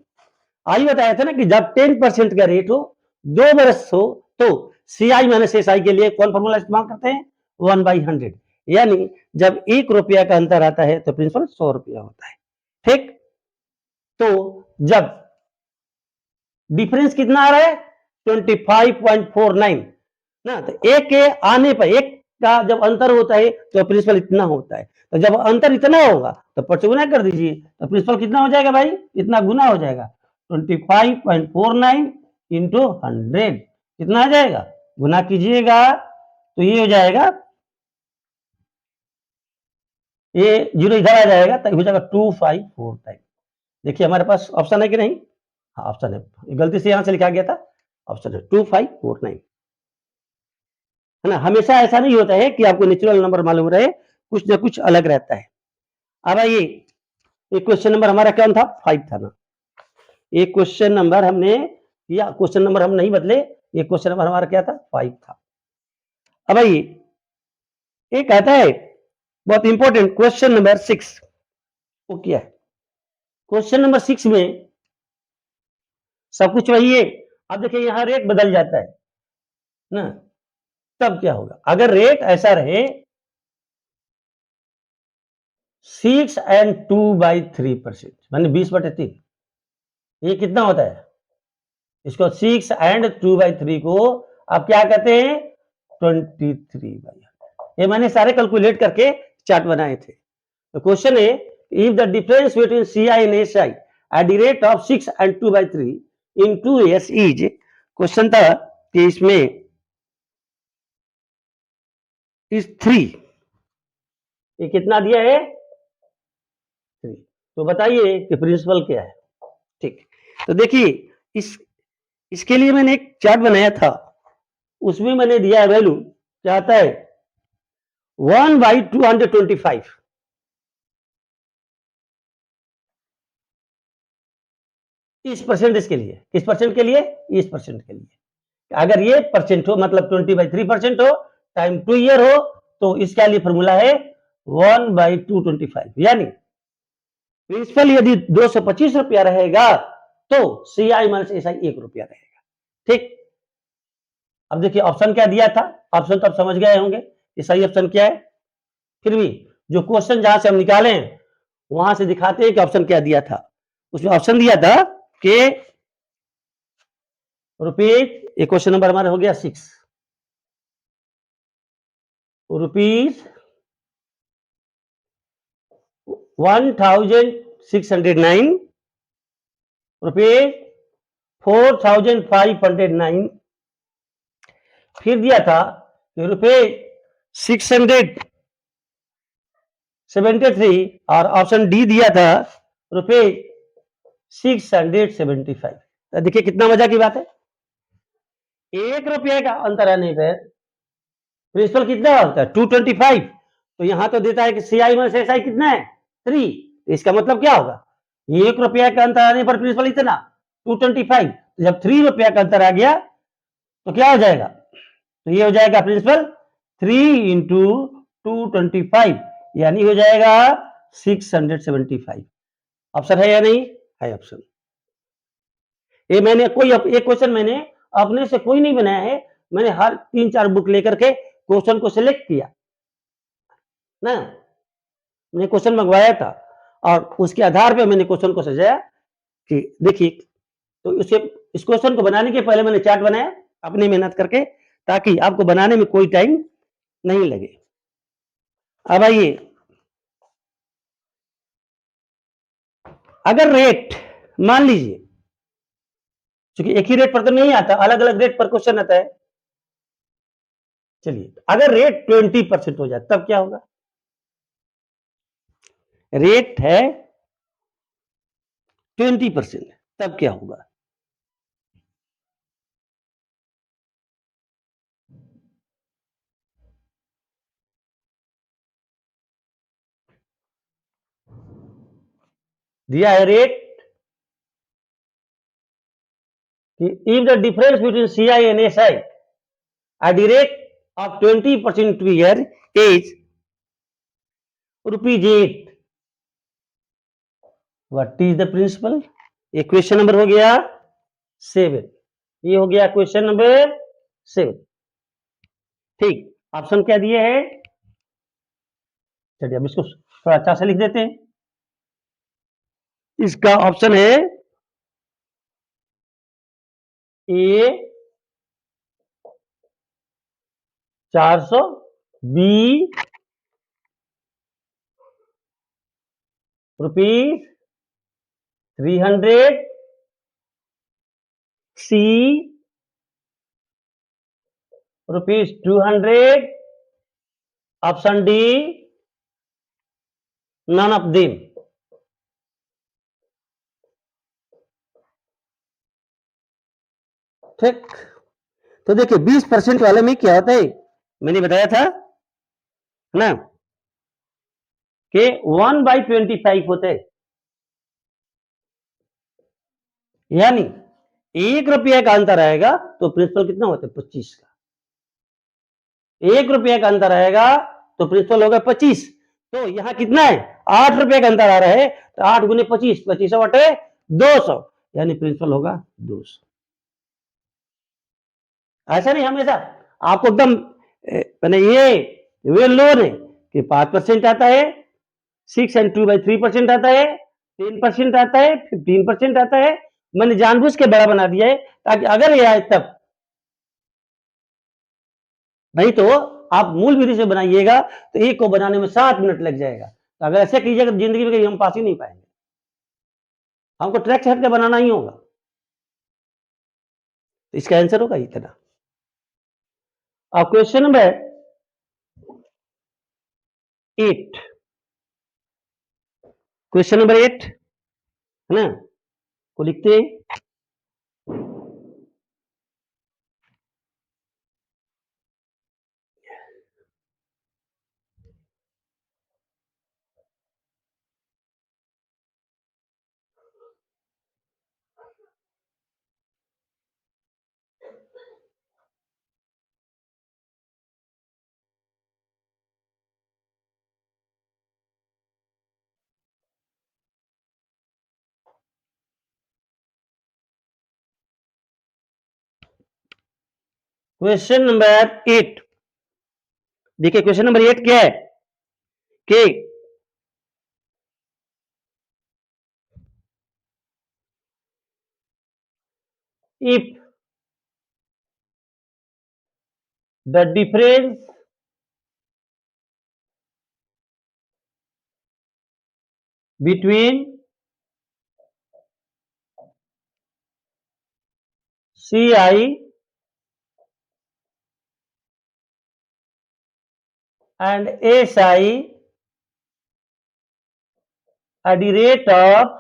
आई बताया था ना कि जब 10% का रेट हो, 2 बरस हो, तो CI माइनस SI के लिए कौन फॉर्मूला इस्तेमाल करते हैं, 1/100, यानी जब 1 रुपया का अंतर आता है तो प्रिंसिपल 100 रुपया होता है। ठीक, तो जब डिफरेंस कितना आ रहा है 25.49 ना, तो एक के आने पर, एक का जब अंतर होता है तो प्रिंसिपल इतना होता है, तो जब अंतर इतना होगा तो 5 गुना कर दीजिए, तो प्रिंसिपल कितना हो जाएगा भाई, इतना गुना हो जाएगा, 25.49 इंटू 100 कितना आ जाएगा, गुना कीजिएगा तो ये हो जाएगा, ये जीरो इधर आ जाएगा तो हो जाएगा 254 टाइम। देखिए हमारे पास ऑप्शन है कि नहीं, हाँ ऑप्शन है, गलती से यहां से लिखा गया था, ऑप्शन है 2549, है ना। हमेशा ऐसा नहीं होता है कि आपको नेचुरल नंबर मालूम रहे, कुछ ना कुछ अलग रहता है। अब आइए, एक क्वेश्चन नंबर हमारा कौन था, 5 था ना, एक क्वेश्चन नंबर हमने किया, क्वेश्चन नंबर हम नहीं बदले, एक क्वेश्चन नंबर हमारा क्या था, 5 था। अब आइए, एक कहता है बहुत इंपॉर्टेंट क्वेश्चन नंबर 6, वो क्या है, क्वेश्चन नंबर 6 में सब कुछ वही है। अब देखिए यहाँ रेट बदल जाता है ना, तब क्या होगा? अगर रेट ऐसा रहे 6 and 2/3%, माने 20/3, ये कितना होता है? इसको 6 and 2/3 को आप क्या कहते हैं? 23/100। ये मैंने सारे कैलकुलेट करके चार्ट बनाए थे। तो क्वेश्चन है, if the difference between CI and SI at the rate of 6 and 2/3 in 2 years is, question था कि इसमें इज 3, ये कितना दिया है? 3। तो बताइए कि प्रिंसिपल क्या है? ठीक, तो देखिए इसके लिए मैंने एक चार्ट बनाया था, उसमें मैंने दिया है वैल्यू, क्या आता है? 1/225। इस परसेंटेज के लिए, किस परसेंट के लिए? इस परसेंट के लिए। अगर ये परसेंट हो, मतलब 20/3% हो, टाइम 2 ईयर हो, तो इसका लिए फॉर्मूला है 1/225। यानी प्रिंसिपल यदि 225 रुपया रहेगा तो CI माइनस SI 1 रुपया रहेगा। ठीक, अब देखिए ऑप्शन क्या दिया था, ऑप्शन तो आप समझ गए होंगे कि सही ऑप्शन क्या है। फिर भी जो क्वेश्चन जहां से हम निकाले वहां से दिखाते हैं कि ऑप्शन क्या दिया था। उसमें ऑप्शन दिया था कि रुपीज, ये क्वेश्चन नंबर हमारा हो गया 6, रुपीज 1609, रुपीज 4509, फिर दिया था कि रुपीज 673, और ऑप्शन डी दिया था रुपीज 675। देखिए कितना मजा की बात है, 1 रुपये का अंतर आने पर प्रिंसिपल कितना होता है? 225। तो यहां तो देता है कि CI माइनस SI कितना है? 3। तो इसका मतलब क्या होगा? 1 रुपया का अंतर आने पर प्रिंसिपल इतना 225। तो जब 3 रुपया का अंतर आ गया तो क्या हो जाएगा? तो ये हो जाएगा प्रिंसिपल 3 इंटू 225, यानी हो जाएगा 675। ऑप्शन है या नहीं है? ऑप्शन ये मैंने कोई एक क्वेश्चन मैंने अपने से कोई नहीं बनाया है, मैंने हर 3-4 बुक लेकर के क्वेश्चन को सिलेक्ट किया ना, मैंने क्वेश्चन मंगवाया था और उसके आधार पे मैंने क्वेश्चन को सजाया कि देखिए, तो इस क्वेश्चन को बनाने के पहले मैंने चार्ट बनाया अपनी मेहनत करके, ताकि आपको बनाने में कोई टाइम नहीं लगे। अब आइए, अगर रेट मान लीजिए, क्योंकि एक ही रेट पर तो नहीं आता, अलग अलग रेट पर क्वेश्चन आता है। चलिए, अगर रेट 20% हो जाए तब क्या होगा? रेट है 20%, तब क्या होगा? दिया है रेट कि if the difference between CI and SI at the rate of 20% per year is ₹8, what is the principal? ये क्वेश्चन नंबर हो गया 7, ये हो गया क्वेश्चन नंबर 7। ठीक, ऑप्शन क्या दिए हैं? चलिए अब इसको थोड़ा अच्छा से लिख देते हैं। इसका ऑप्शन है A 400, B rupees 300, C rupees 200, option D none of them. ठीक, तो देखिए 20% वाले में क्या होता है, मैंने बताया था ना कि 1/25 होते हैं, यानी 1 रुपये का अंतर आएगा तो प्रिंसिपल कितना होता है? 25 का। 1 रुपये का अंतर आएगा तो प्रिंसिपल होगा 25। तो यहाँ कितना है? 8 रुपये का अंतर आ रहा है, तो 8 गुने 25, 25 बटे 200, यानी प्रिंसिपल होगा 200। ऐसा नहीं हमेशा आपको एकदम मैंने ये वे लोन है कि 5% आता है, 6 and 2/3% आता है, 10% आता है, 15% आता है। मैंने जानबूझ के बड़ा बना दिया है ताकि अगर ये आए तब, नहीं तो आप मूल विधि से बनाइएगा तो एक को बनाने में 7 मिनट लग जाएगा। तो अगर ऐसे कीजिएगा तो जिंदगी में कहीं हम पास ही नहीं पाएंगे, हमको ट्रैक से हट के बनाना ही होगा। तो इसका आंसर होगा इतना। अब क्वेश्चन नंबर 8, क्वेश्चन नंबर 8 है ना, को लिखते हैं। क्वेश्चन नंबर 8 देखिए, क्वेश्चन नंबर 8 क्या है कि if the difference between CI and SI at the rate of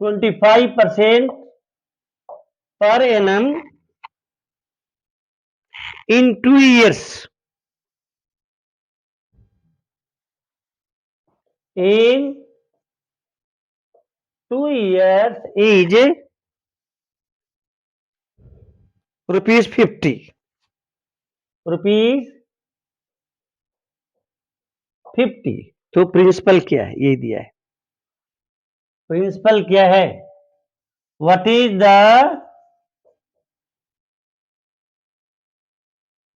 25% per annum in 2 years, in 2 years is ₹50, ₹50। तो प्रिंसिपल क्या है ये दिया है, प्रिंसिपल क्या है, व्हाट इज द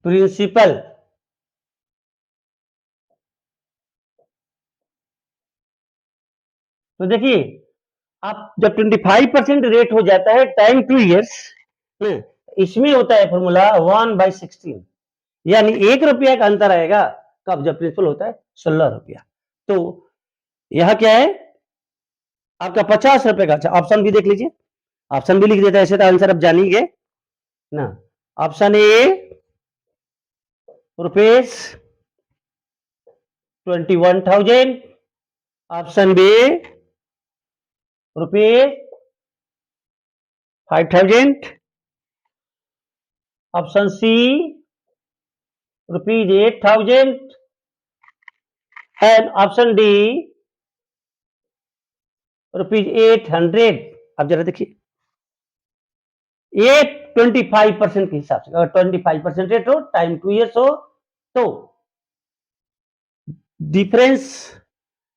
प्रिंसिपल। तो देखिए, आप जब 25% रेट हो जाता है टाइम 2 इयर्स, इसमें होता है फॉर्मूला 1/16, यानी ₹1 का अंतर आएगा कब, जब प्रिंसिपल होता है ₹16। तो यह क्या है आपका ₹50 का। अच्छा, ऑप्शन भी देख लीजिए, ऑप्शन भी लिख देता है, ऐसे तो आंसर अब जान ही गए ना। Option A rupees 21,000, option B rupees 5,000, option C rupees 8,000 and option D rupees 800। अब जरा देखिए, ये 25% के हिसाब से, अगर 25% रेट हो, टाइम 2 इयर्स हो, तो difference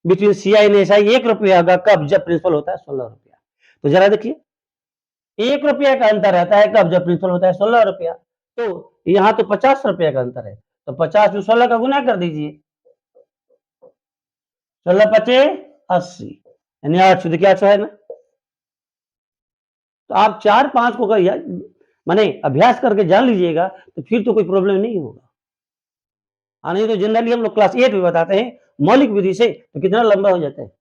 between CI and SI ₹1 होगा कब, जब प्रिंसिपल होता है ₹16। तो जरा देखिए, ₹1 का अंतर रहता है कब, जब प्रिंसिपल होता है ₹16। तो यहां तो ₹50 का अंतर है, तो 50 में 16 का गुना कर दीजिए, 16×5 = 80, यानी 800। देखिए 800 है ना। तो आप 4-5 को माने अभ्यास करके जान लीजिएगा, तो फिर तो कोई प्रॉब्लम नहीं होगा। नहीं तो जनरली हम लोग क्लास 8 में बताते हैं मौलिक विधि से, तो कितना लंबा हो जाता है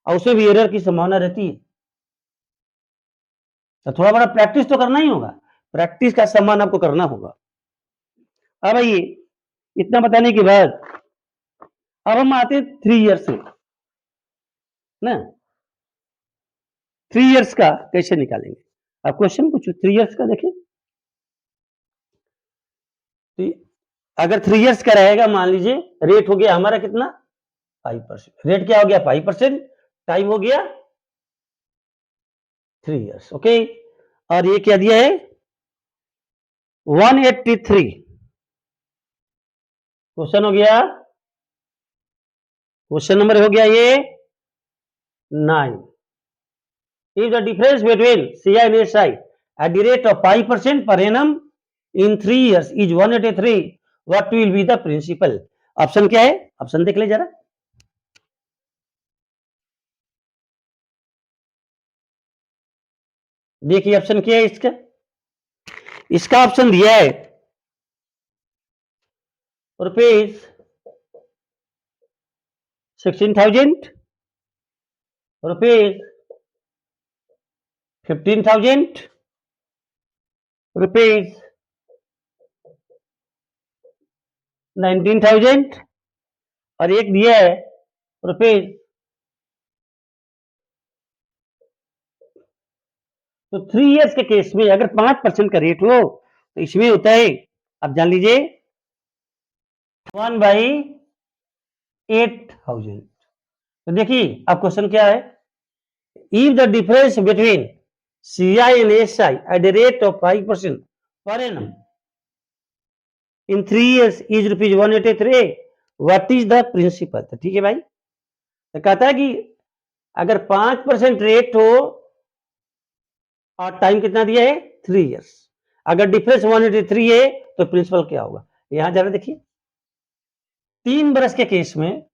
और उसमें भी एरर की संभावना रहती है। तो थोड़ा बड़ा प्रैक्टिस तो करना ही होगा, प्रैक्टिस का सम्मान आपको करना होगा। अब आइए, इतना बताने के बाद अब हम आते हैं 3 इयर्स में ना। 3 इयर्स का कैसे निकालेंगे, अब क्वेश्चन कुछ 3 इयर्स का देखें। तो अगर 3 इयर्स का रहेगा, मान लीजिए रेट हो गया हमारा कितना 5%, रेट क्या हो गया 5%, टाइम हो गया 3 इयर्स। ओके, और ये क्या दिया है 183। क्वेश्चन हो गया, क्वेश्चन नंबर हो गया ये 9। If the difference between CI and SI at the rate of 5% per annum in 3 years is 183, what will be the principal? Option क्या है? ऑप्शन देख ले जरा। देखिए ऑप्शन क्या है इसका। इसका ऑप्शन दिया है रुपीज 16,000, रुपीज 15,000, रुपीज 19,000 और एक दिया है रुपीज। तो 3 इयर्स के केस में अगर 5% का रेट हो तो इसमें होता है, आप जान लीजिए 1/8,000। तो देखिए अब क्वेश्चन क्या है, if the difference between CI and SI at the rate of 5% per annum in 3 years is rupees 183, what is the principal? तो ठीक है भाई, तो कहता है कि अगर 5% रेट हो और टाइम कितना दिया है 3 इयर्स, अगर डिफरेंस 183 है तो प्रिंसिपल क्या होगा। यहां जरा देखिए 3 बरस के केस में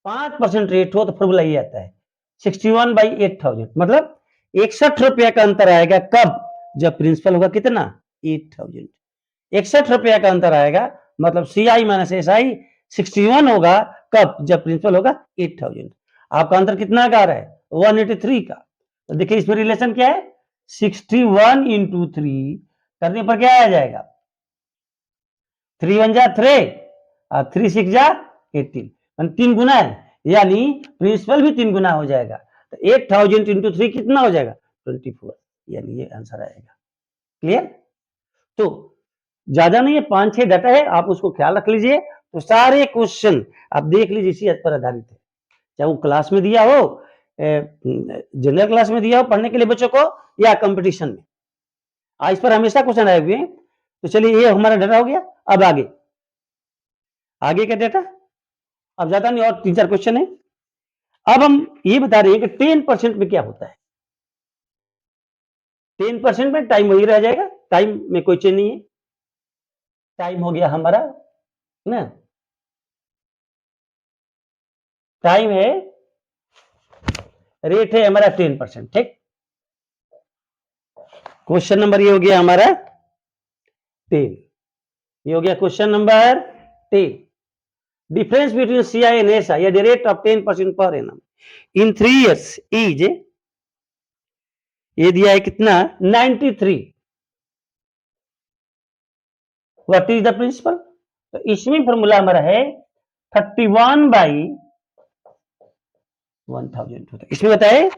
5% रेट हो तो फॉर्मूला ये आता है 61/8,000, मतलब 61 रुपया का अंतर आएगा कब, जब प्रिंसिपल होगा कितना 8,000। 61 रुपया का अंतर आएगा मतलब CI माइनस SI 61 होगा कब, जब प्रिंसिपल होगा 8,000। आपका अंतर कितना का आ रहा है 183 का। तो देखिए इसमें रिलेशन क्या है 61 इंटू 3 करने पर क्या आ जाएगा 3 1 जा 3 और 3 6 जा 18, 3 गुना है, यानी प्रिंसिपल भी 3 गुना हो जाएगा। तो 8,000 इंटू 3 कितना हो जाएगा 24, यानी ये आंसर आएगा। क्लियर। तो ज्यादा नहीं है, 5-6 डाटा है, आप उसको ख्याल रख लीजिए। तो सारे क्वेश्चन आप देख लीजिए इसी पर आधारित है, चाहे वो क्लास में दिया हो, जनरल क्लास में दिया हो पढ़ने के लिए बच्चों को, या कंपटीशन में, इस पर हमेशा क्वेश्चन आए हुए हैं। तो चलिए ये हमारा डाटा हो गया। अब आगे आगे का डाटा अब ज्यादा नहीं, और 3-4 क्वेश्चन है। अब हम ये बता रहे हैं कि 10% में क्या होता है। 10% में टाइम वही रह जाएगा, टाइम में कोई चेंज नहीं है। टाइम हो गया हमारा ना, टाइम है, रेट है हमारा 10%। ठीक, क्वेश्चन नंबर ये हो गया हमारा 10, ये हो गया question number 10। Difference between CI and SI at the rate of 10% per annum in 3 years is, ये दिया है कितना 93, व्हाट इज द प्रिंसिपल। तो इसमें फॉर्मूला हमारा है 31/1000 होता है। इसमें बताए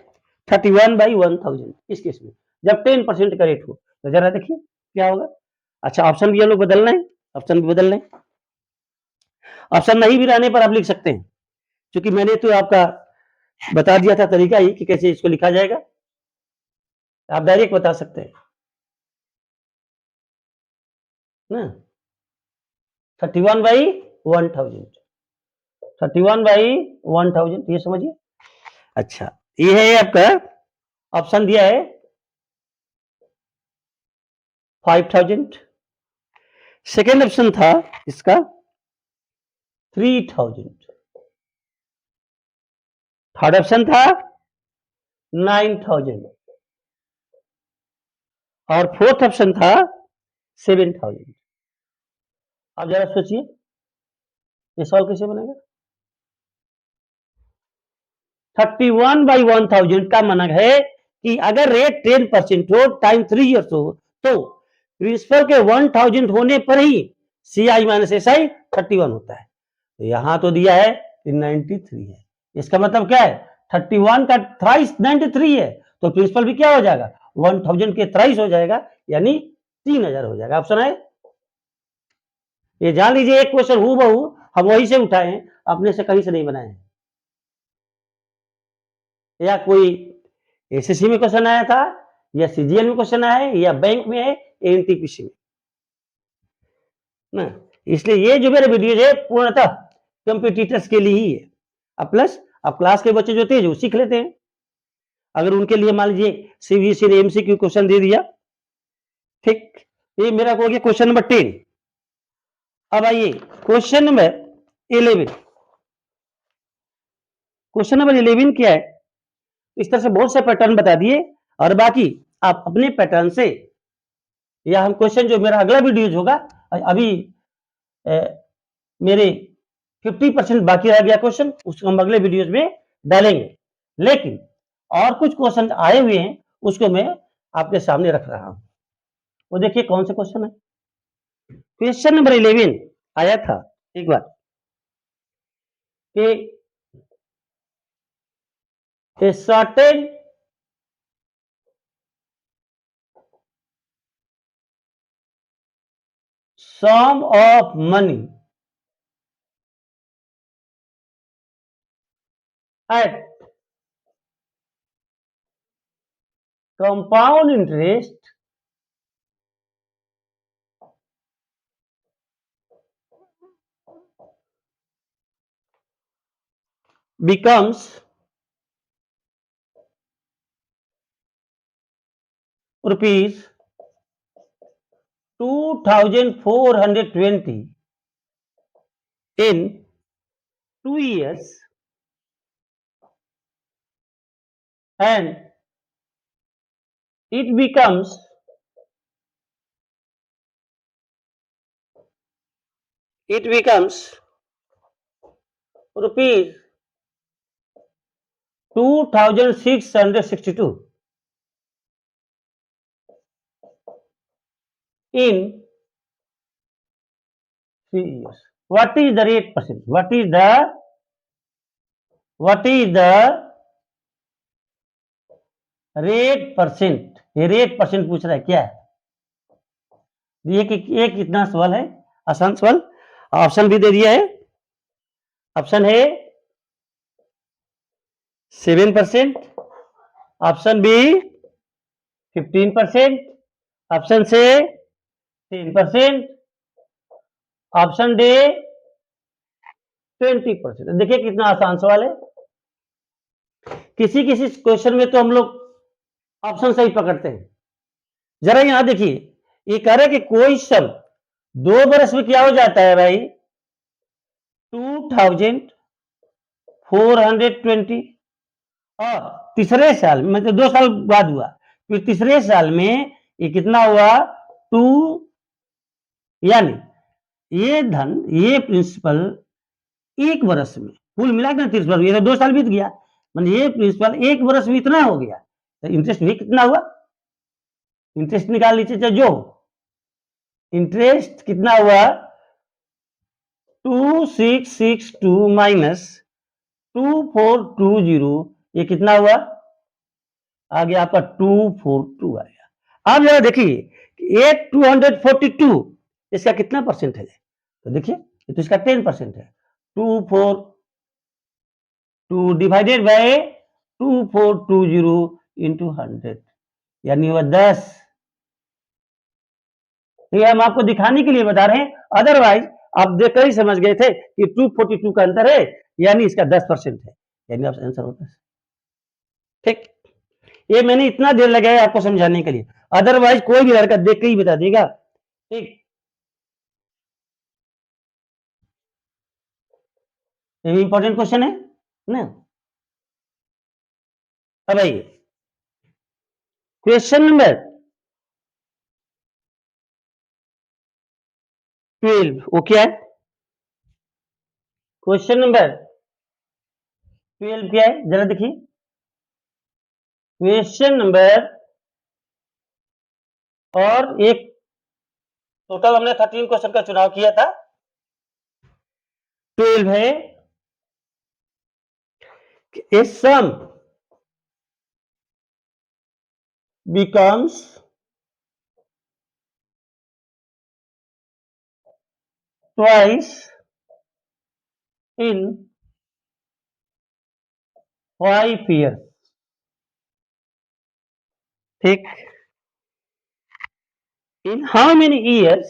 31/1000 इस केस में जब 10% का रेट हो। तो जरा देखिए क्या होगा। अच्छा ऑप्शन भी हम लोग बदलना है, ऑप्शन भी बदलना है। ऑप्शन नहीं भी रहने पर आप लिख सकते हैं, क्योंकि मैंने तो आपका बता दिया था तरीका ही कि कैसे इसको लिखा जाएगा, आप डायरेक्ट बता सकते हैं ना। 31/1000, 31/1000 ये समझिए। अच्छा ये है आपका ऑप्शन दिया है 5,000, सेकेंड ऑप्शन था इसका 3,000, थर्ड ऑप्शन था 9,000 और फोर्थ ऑप्शन था 7,000। आप जरा सोचिए ये सवाल कैसे बनेगा। 31/1000 का मानक है कि अगर रेट 10% हो, टाइम 3 इयर्स हो, तो प्रिंसिपल के 1000 होने पर ही CI माइनस SI 31 होता है। तो यहां तो दिया है 93 है, इसका मतलब क्या है 31 का थ्राइस 93 है, तो प्रिंसिपल भी क्या हो जाएगा 1000 के थ्राइस हो जाएगा, यानी 3000 हो जाएगा। ऑप्शन है ये, जान लीजिए एक क्वेश्चन हूबहू हम वही से उठाए हैं, अपने से कहीं से नहीं बनाए हैं, या कोई SSC में क्वेश्चन आया था, या CGL में क्वेश्चन आया है, या बैंक में है, NTPC में ना। इसलिए ये जो मेरे वीडियो है पूर्णतः कंपटीटर्स के लिए ही है। अब प्लस अब क्लास के बच्चे जो थे जो सीख लेते हैं। अगर उनके लिए मान लीजिए सीबीएसई ने एमसीक्यू क्वेश्चन दे दिया, ठीक, ये मेरा हो गया क्वेश्चन नंबर 10। अब आइए क्वेश्चन नंबर 11। क्वेश्चन नंबर 11 क्या है? इस तरह से बहुत से पैटर्न बता दिए, और बाकी आप अपने पैटर्न से, या हम क्वेश्चन जो मेरा अगला वीडियो होगा, अभी मेरे 50% बाकी रह गया क्वेश्चन, उसको हम अगले वीडियोस में डालेंगे। लेकिन और कुछ क्वेश्चन आए हुए हैं, उसको मैं आपके सामने रख रहा हूं। वो देखिए कौन से क्वेश्चन है। क्वेश्चन नंबर 11 आया था एक बार कि a certain sum of money at compound interest becomes rupees 2420 in 2 years, and it becomes rupees 2662 in 3 years. What is the rate percent? What is the rate percent? ये rate percent पूछ रहा है, क्या है ये? कि ये कितना सवाल है, आसान सवाल। ऑप्शन भी दे दिया है। ऑप्शन है 7%, option B 15%, option C 10%, option D 20%। देखिए कितना आसान सवाल है। किसी किसी क्वेश्चन में तो हम लोग ऑप्शन सही पकड़ते हैं। जरा यहां देखिए, ये कह रहा है कि कोई सम 2 बरस में क्या हो जाता है भाई? 2420, और तीसरे साल में, मतलब 2 साल बाद हुआ, फिर तीसरे साल में ये कितना हुआ? 2, यानी ये धन, ये प्रिंसिपल 1 बरस में कुल मिला के 30 बरस, ये तो 2 साल बीत गया, मतलब ये प्रिंसिपल 1 बरस में इतना हो गया, तो इंटरेस्ट भी कितना हुआ? इंटरेस्ट निकाल लीजिए, जो इंटरेस्ट कितना हुआ? 2662 माइनस 2420, ये कितना हुआ? आ गया आपका 242 आया। अब जरा देखिए 8242 इसका कितना परसेंट है? तो देखिए ये तो इसका 10% है। 242 डिवाइडेड बाय 2420 इंटू 100, यानी वह 10। ये हम आपको दिखाने के लिए बता रहे हैं, अदरवाइज आप देखकर ही समझ गए थे कि 242 का अंतर है, यानी इसका 10% है, यानी आपका आंसर होता है। ठीक, ये मैंने इतना देर लगाया आपको समझाने के लिए, अदरवाइज कोई भी लड़का देख के ही बता देगा। ठीक, ये इंपॉर्टेंट क्वेश्चन है ना। अब आइए क्वेश्चन नंबर 12, वो क्या है? क्वेश्चन नंबर 12 क्या है, जरा देखिए। क्वेश्चन नंबर, और एक टोटल हमने 13 क्वेश्चन का चुनाव किया था, 12 है a sum becomes twice in 5 years। ठीक, in how many years?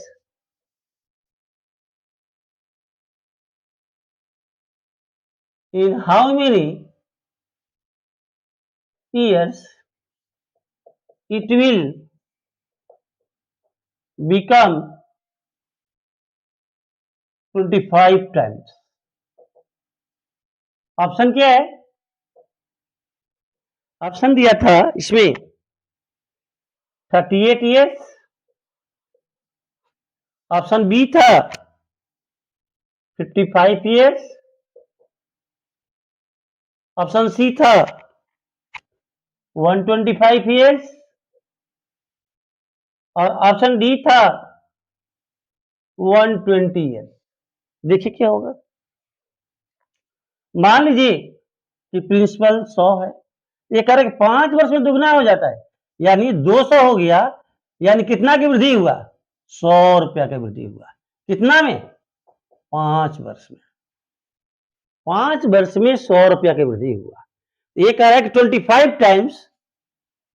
In how many years it will become 25 times. Option क्या है? ऑप्शन दिया था इसमें 38 ईयर्स, ऑप्शन बी था 55 ईयर्स, ऑप्शन सी था 125 ईयर्स और ऑप्शन डी था 120 ईयर्स। देखिए क्या होगा। मान लीजिए कि प्रिंसिपल 100 है, ये कह रहे कि 5 वर्ष में दुगना हो जाता है, यानी 200 हो गया, यानी कितना की वृद्धि हुआ? 100 रुपया की वृद्धि हुआ। कितना में? 5 वर्ष में। 5 वर्ष में 100 रुपया की वृद्धि हुआ। ये कह रहा है कि 25 टाइम्स,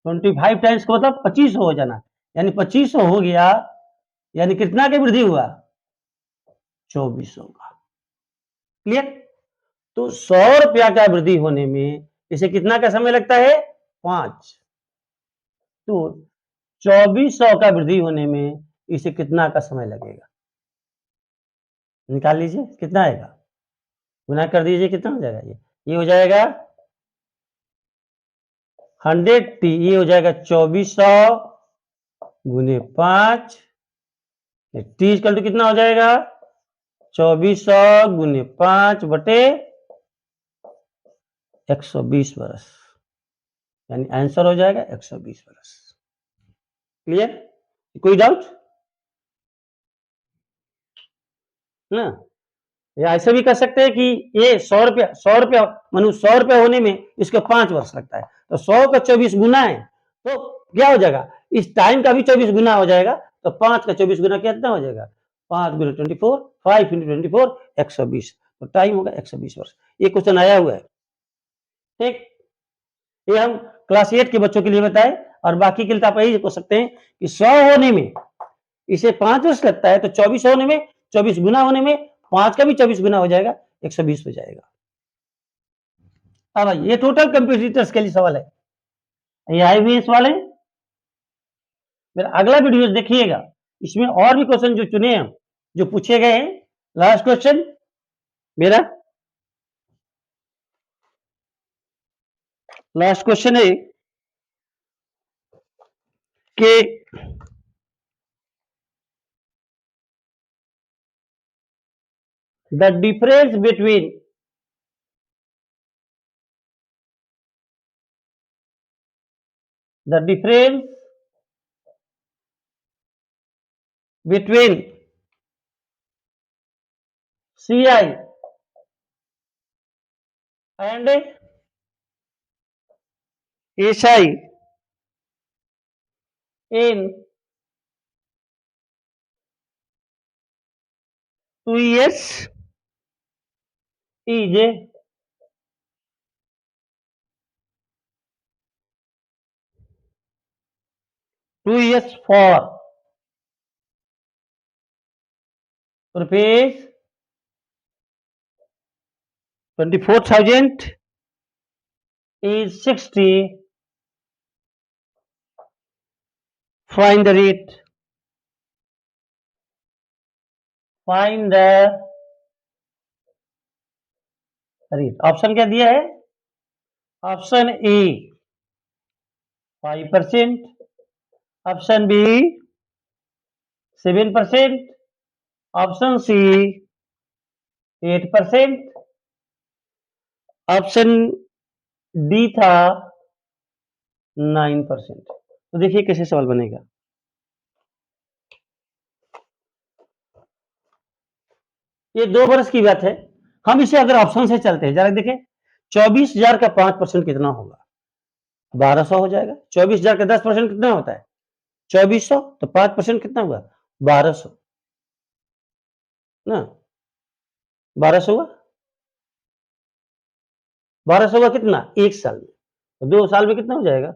25 टाइम्स का मतलब 2500 हो जाना, यानी 2500 हो गया, यानी कितना की वृद्धि हुआ? 2400 का। क्लियर? तो 100 रुपया का वृद्धि होने में इसे कितना का समय लगता है? 5। तो 2400 का वृद्धि होने में इसे कितना का समय लगेगा? निकाल लीजिए कितना आएगा, गुना कर दीजिए, कितना हो जाएगा? ये हो जाएगा 100t, ये हो जाएगा 2400 गुने 5, टी इक्वल टू कितना हो जाएगा? 2400 गुने 5 बटे 120 वर्ष, यानी आंसर हो जाएगा 120 वर्ष। क्लियर? कोई डाउट ना? या ऐसे भी कर सकते हैं कि ये 100 रुपया मानो 100 रुपया होने में इसको 5 वर्ष लगता है, तो 100 का 24 गुना है, तो क्या हो जाएगा? इस टाइम का भी 24 गुना हो जाएगा, तो 5 का 24 गुना कितना हो जाएगा? 5 गुना 24, 5 इंटू 24, 120, तो टाइम होगा 120 वर्ष। ये क्वेश्चन आया हुआ है। ठीक, ये हम क्लास 8 के बच्चों के लिए बताए, और बाकी के लिए आप यही सोच सकते हैं कि 100 होने में इसे 5 वर्ष लगता है, तो 24 होने में, 24 गुना होने में 5 का भी 24 गुना हो जाएगा, 120 हो जाएगा। अब भाई ये टोटल कंप्यूटर्स के लिए सवाल है, ये आईवीएस वाले। मेरा अगला वीडियो देखिएगा, इसमें और भी क्वेश्चन जो चुने हैं, जो पूछे गए हैं। लास्ट क्वेश्चन मेरा, लास्ट क्वेश्चन है कि the difference between CI and SI in 2 years is 2 years for rupees 24,000 is 60. Find the rate. Find the rate. Option क्या दिया है? Option A 5%, option B 7%, option C 8%, option D था 9%। तो देखिए कैसे सवाल बनेगा। ये 2 वर्ष की बात है, हम इसे अगर ऑप्शन से चलते हैं, जरा देखें 24,000 का 5% कितना होगा? 1200 हो जाएगा। 24,000 का 10% कितना होता है? 2400, तो 5% कितना हुआ? 1200 ना, 1200 हुआ। 1200 हुआ कितना? 1 साल में, तो 2 साल में कितना हो जाएगा?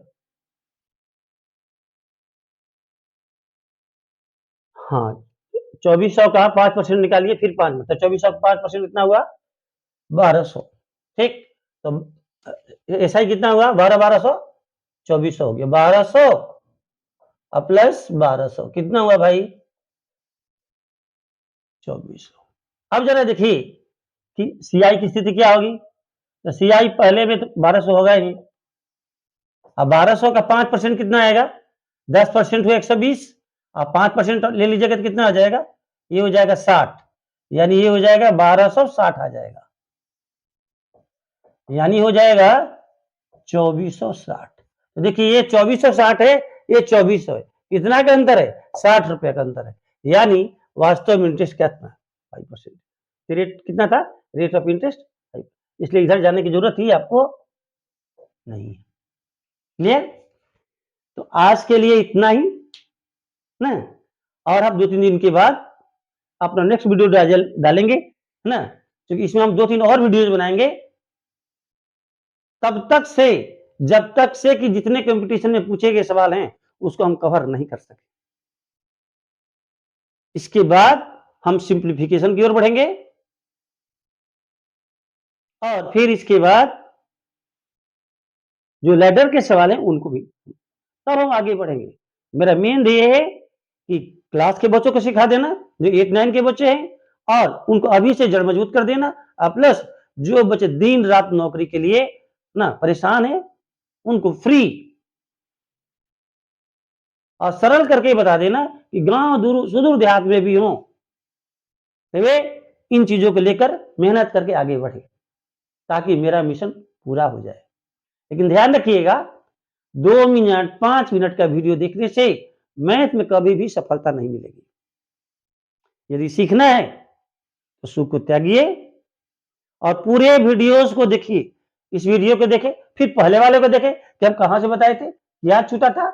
हाँ, 2400 का 5% निकालिए, फिर 5 में, तो 2400 का 5% कितना हुआ? 1200। ठीक, तो एसआई कितना हुआ? 12,1200, 2400 हो गया, 1200 और प्लस 1200 कितना हुआ भाई? 2400। अब जरा देखिए कि सीआई की स्थिति क्या होगी। तो सीआई पहले में तो 1200 होगा ही नहीं। अब 1200 का 5% कितना आएगा? 10% हुआ 120 और 5% ले लीजिएगा तो कितना आ जाएगा? ये हो जाएगा 60, यानी ये हो जाएगा 1260 आ जाएगा, यानी हो जाएगा 2460। तो देखिए ये 2460 है, ये 2400 है, कितना का अंतर है? 60 रुपए का अंतर है, यानी वास्तव में इंटरेस्ट कितना? 5%। रेट कितना था? Rate of interest 5। इसलिए इधर जाने की जरूरत ही आपको नहीं है। क्लियर? तो आज के लिए इतना ही ना, और हम 2-3 दिन के बाद अपना नेक्स्ट वीडियो डालेंगे है ना, क्योंकि इसमें हम 2-3 और वीडियोज बनाएंगे। तब तक से, जब तक से कि जितने कंपटीशन में पूछे गए सवाल हैं उसको हम कवर नहीं कर सके। इसके बाद हम सिंप्लीफिकेशन की ओर बढ़ेंगे और फिर इसके बाद जो लैडर के सवाल हैं उनको भी, तब हम आगे बढ़ेंगे। मेरा मेन ध्येय है कि क्लास के बच्चों को सिखा देना, जो 8-9 के बच्चे हैं, और उनको अभी से जड़ मजबूत कर देना, और प्लस जो बच्चे दिन रात नौकरी के लिए ना परेशान है उनको फ्री और सरल करके बता देना कि गांव दूर सुदूर देहात में भी हो तो वे इन चीजों को लेकर मेहनत करके आगे बढ़े, ताकि मेरा मिशन पूरा हो जाए। लेकिन ध्यान रखिएगा, 2 मिनट 5 मिनट का वीडियो देखने से मैथ में कभी भी सफलता नहीं मिलेगी। यदि सीखना है तो सुख को त्यागिए और पूरे वीडियोस को देखिए। इस वीडियो को देखें, फिर पहले वाले को देखें कि हम कहां से बताए थे, याद छूटा था,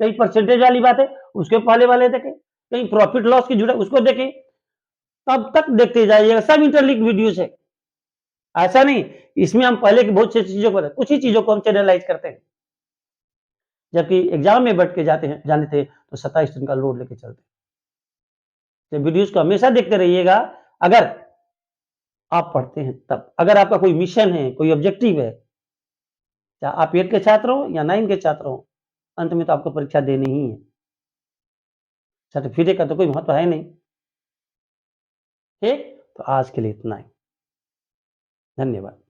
कहीं परसेंटेज वाली बात है उसके पहले वाले देखें, कहीं प्रॉफिट लॉस की जुड़ा उसको देखें। तब तक देखते जाइएगा, सब इंटरलिंक वीडियोस है, ऐसा नहीं इसमें हम पहले की बहुत सी चीजों को, कुछ ही चीजों को हम चैनलाइज करते हैं, जबकि एग्जाम में बैठ के जाने थे तो 27 दिन का लोड लेके चलते। तो वीडियोस को हमेशा देखते रहिएगा अगर आप पढ़ते हैं तब। अगर आपका कोई मिशन है, कोई ऑब्जेक्टिव है, चाहे आप 8 के छात्र हो या 9 के छात्र हो, अंत में तो आपको परीक्षा देनी ही है। सर्टिफिकेट का तो कोई महत्व है नहीं। ठीक, तो आज के लिए इतना ही। धन्यवाद।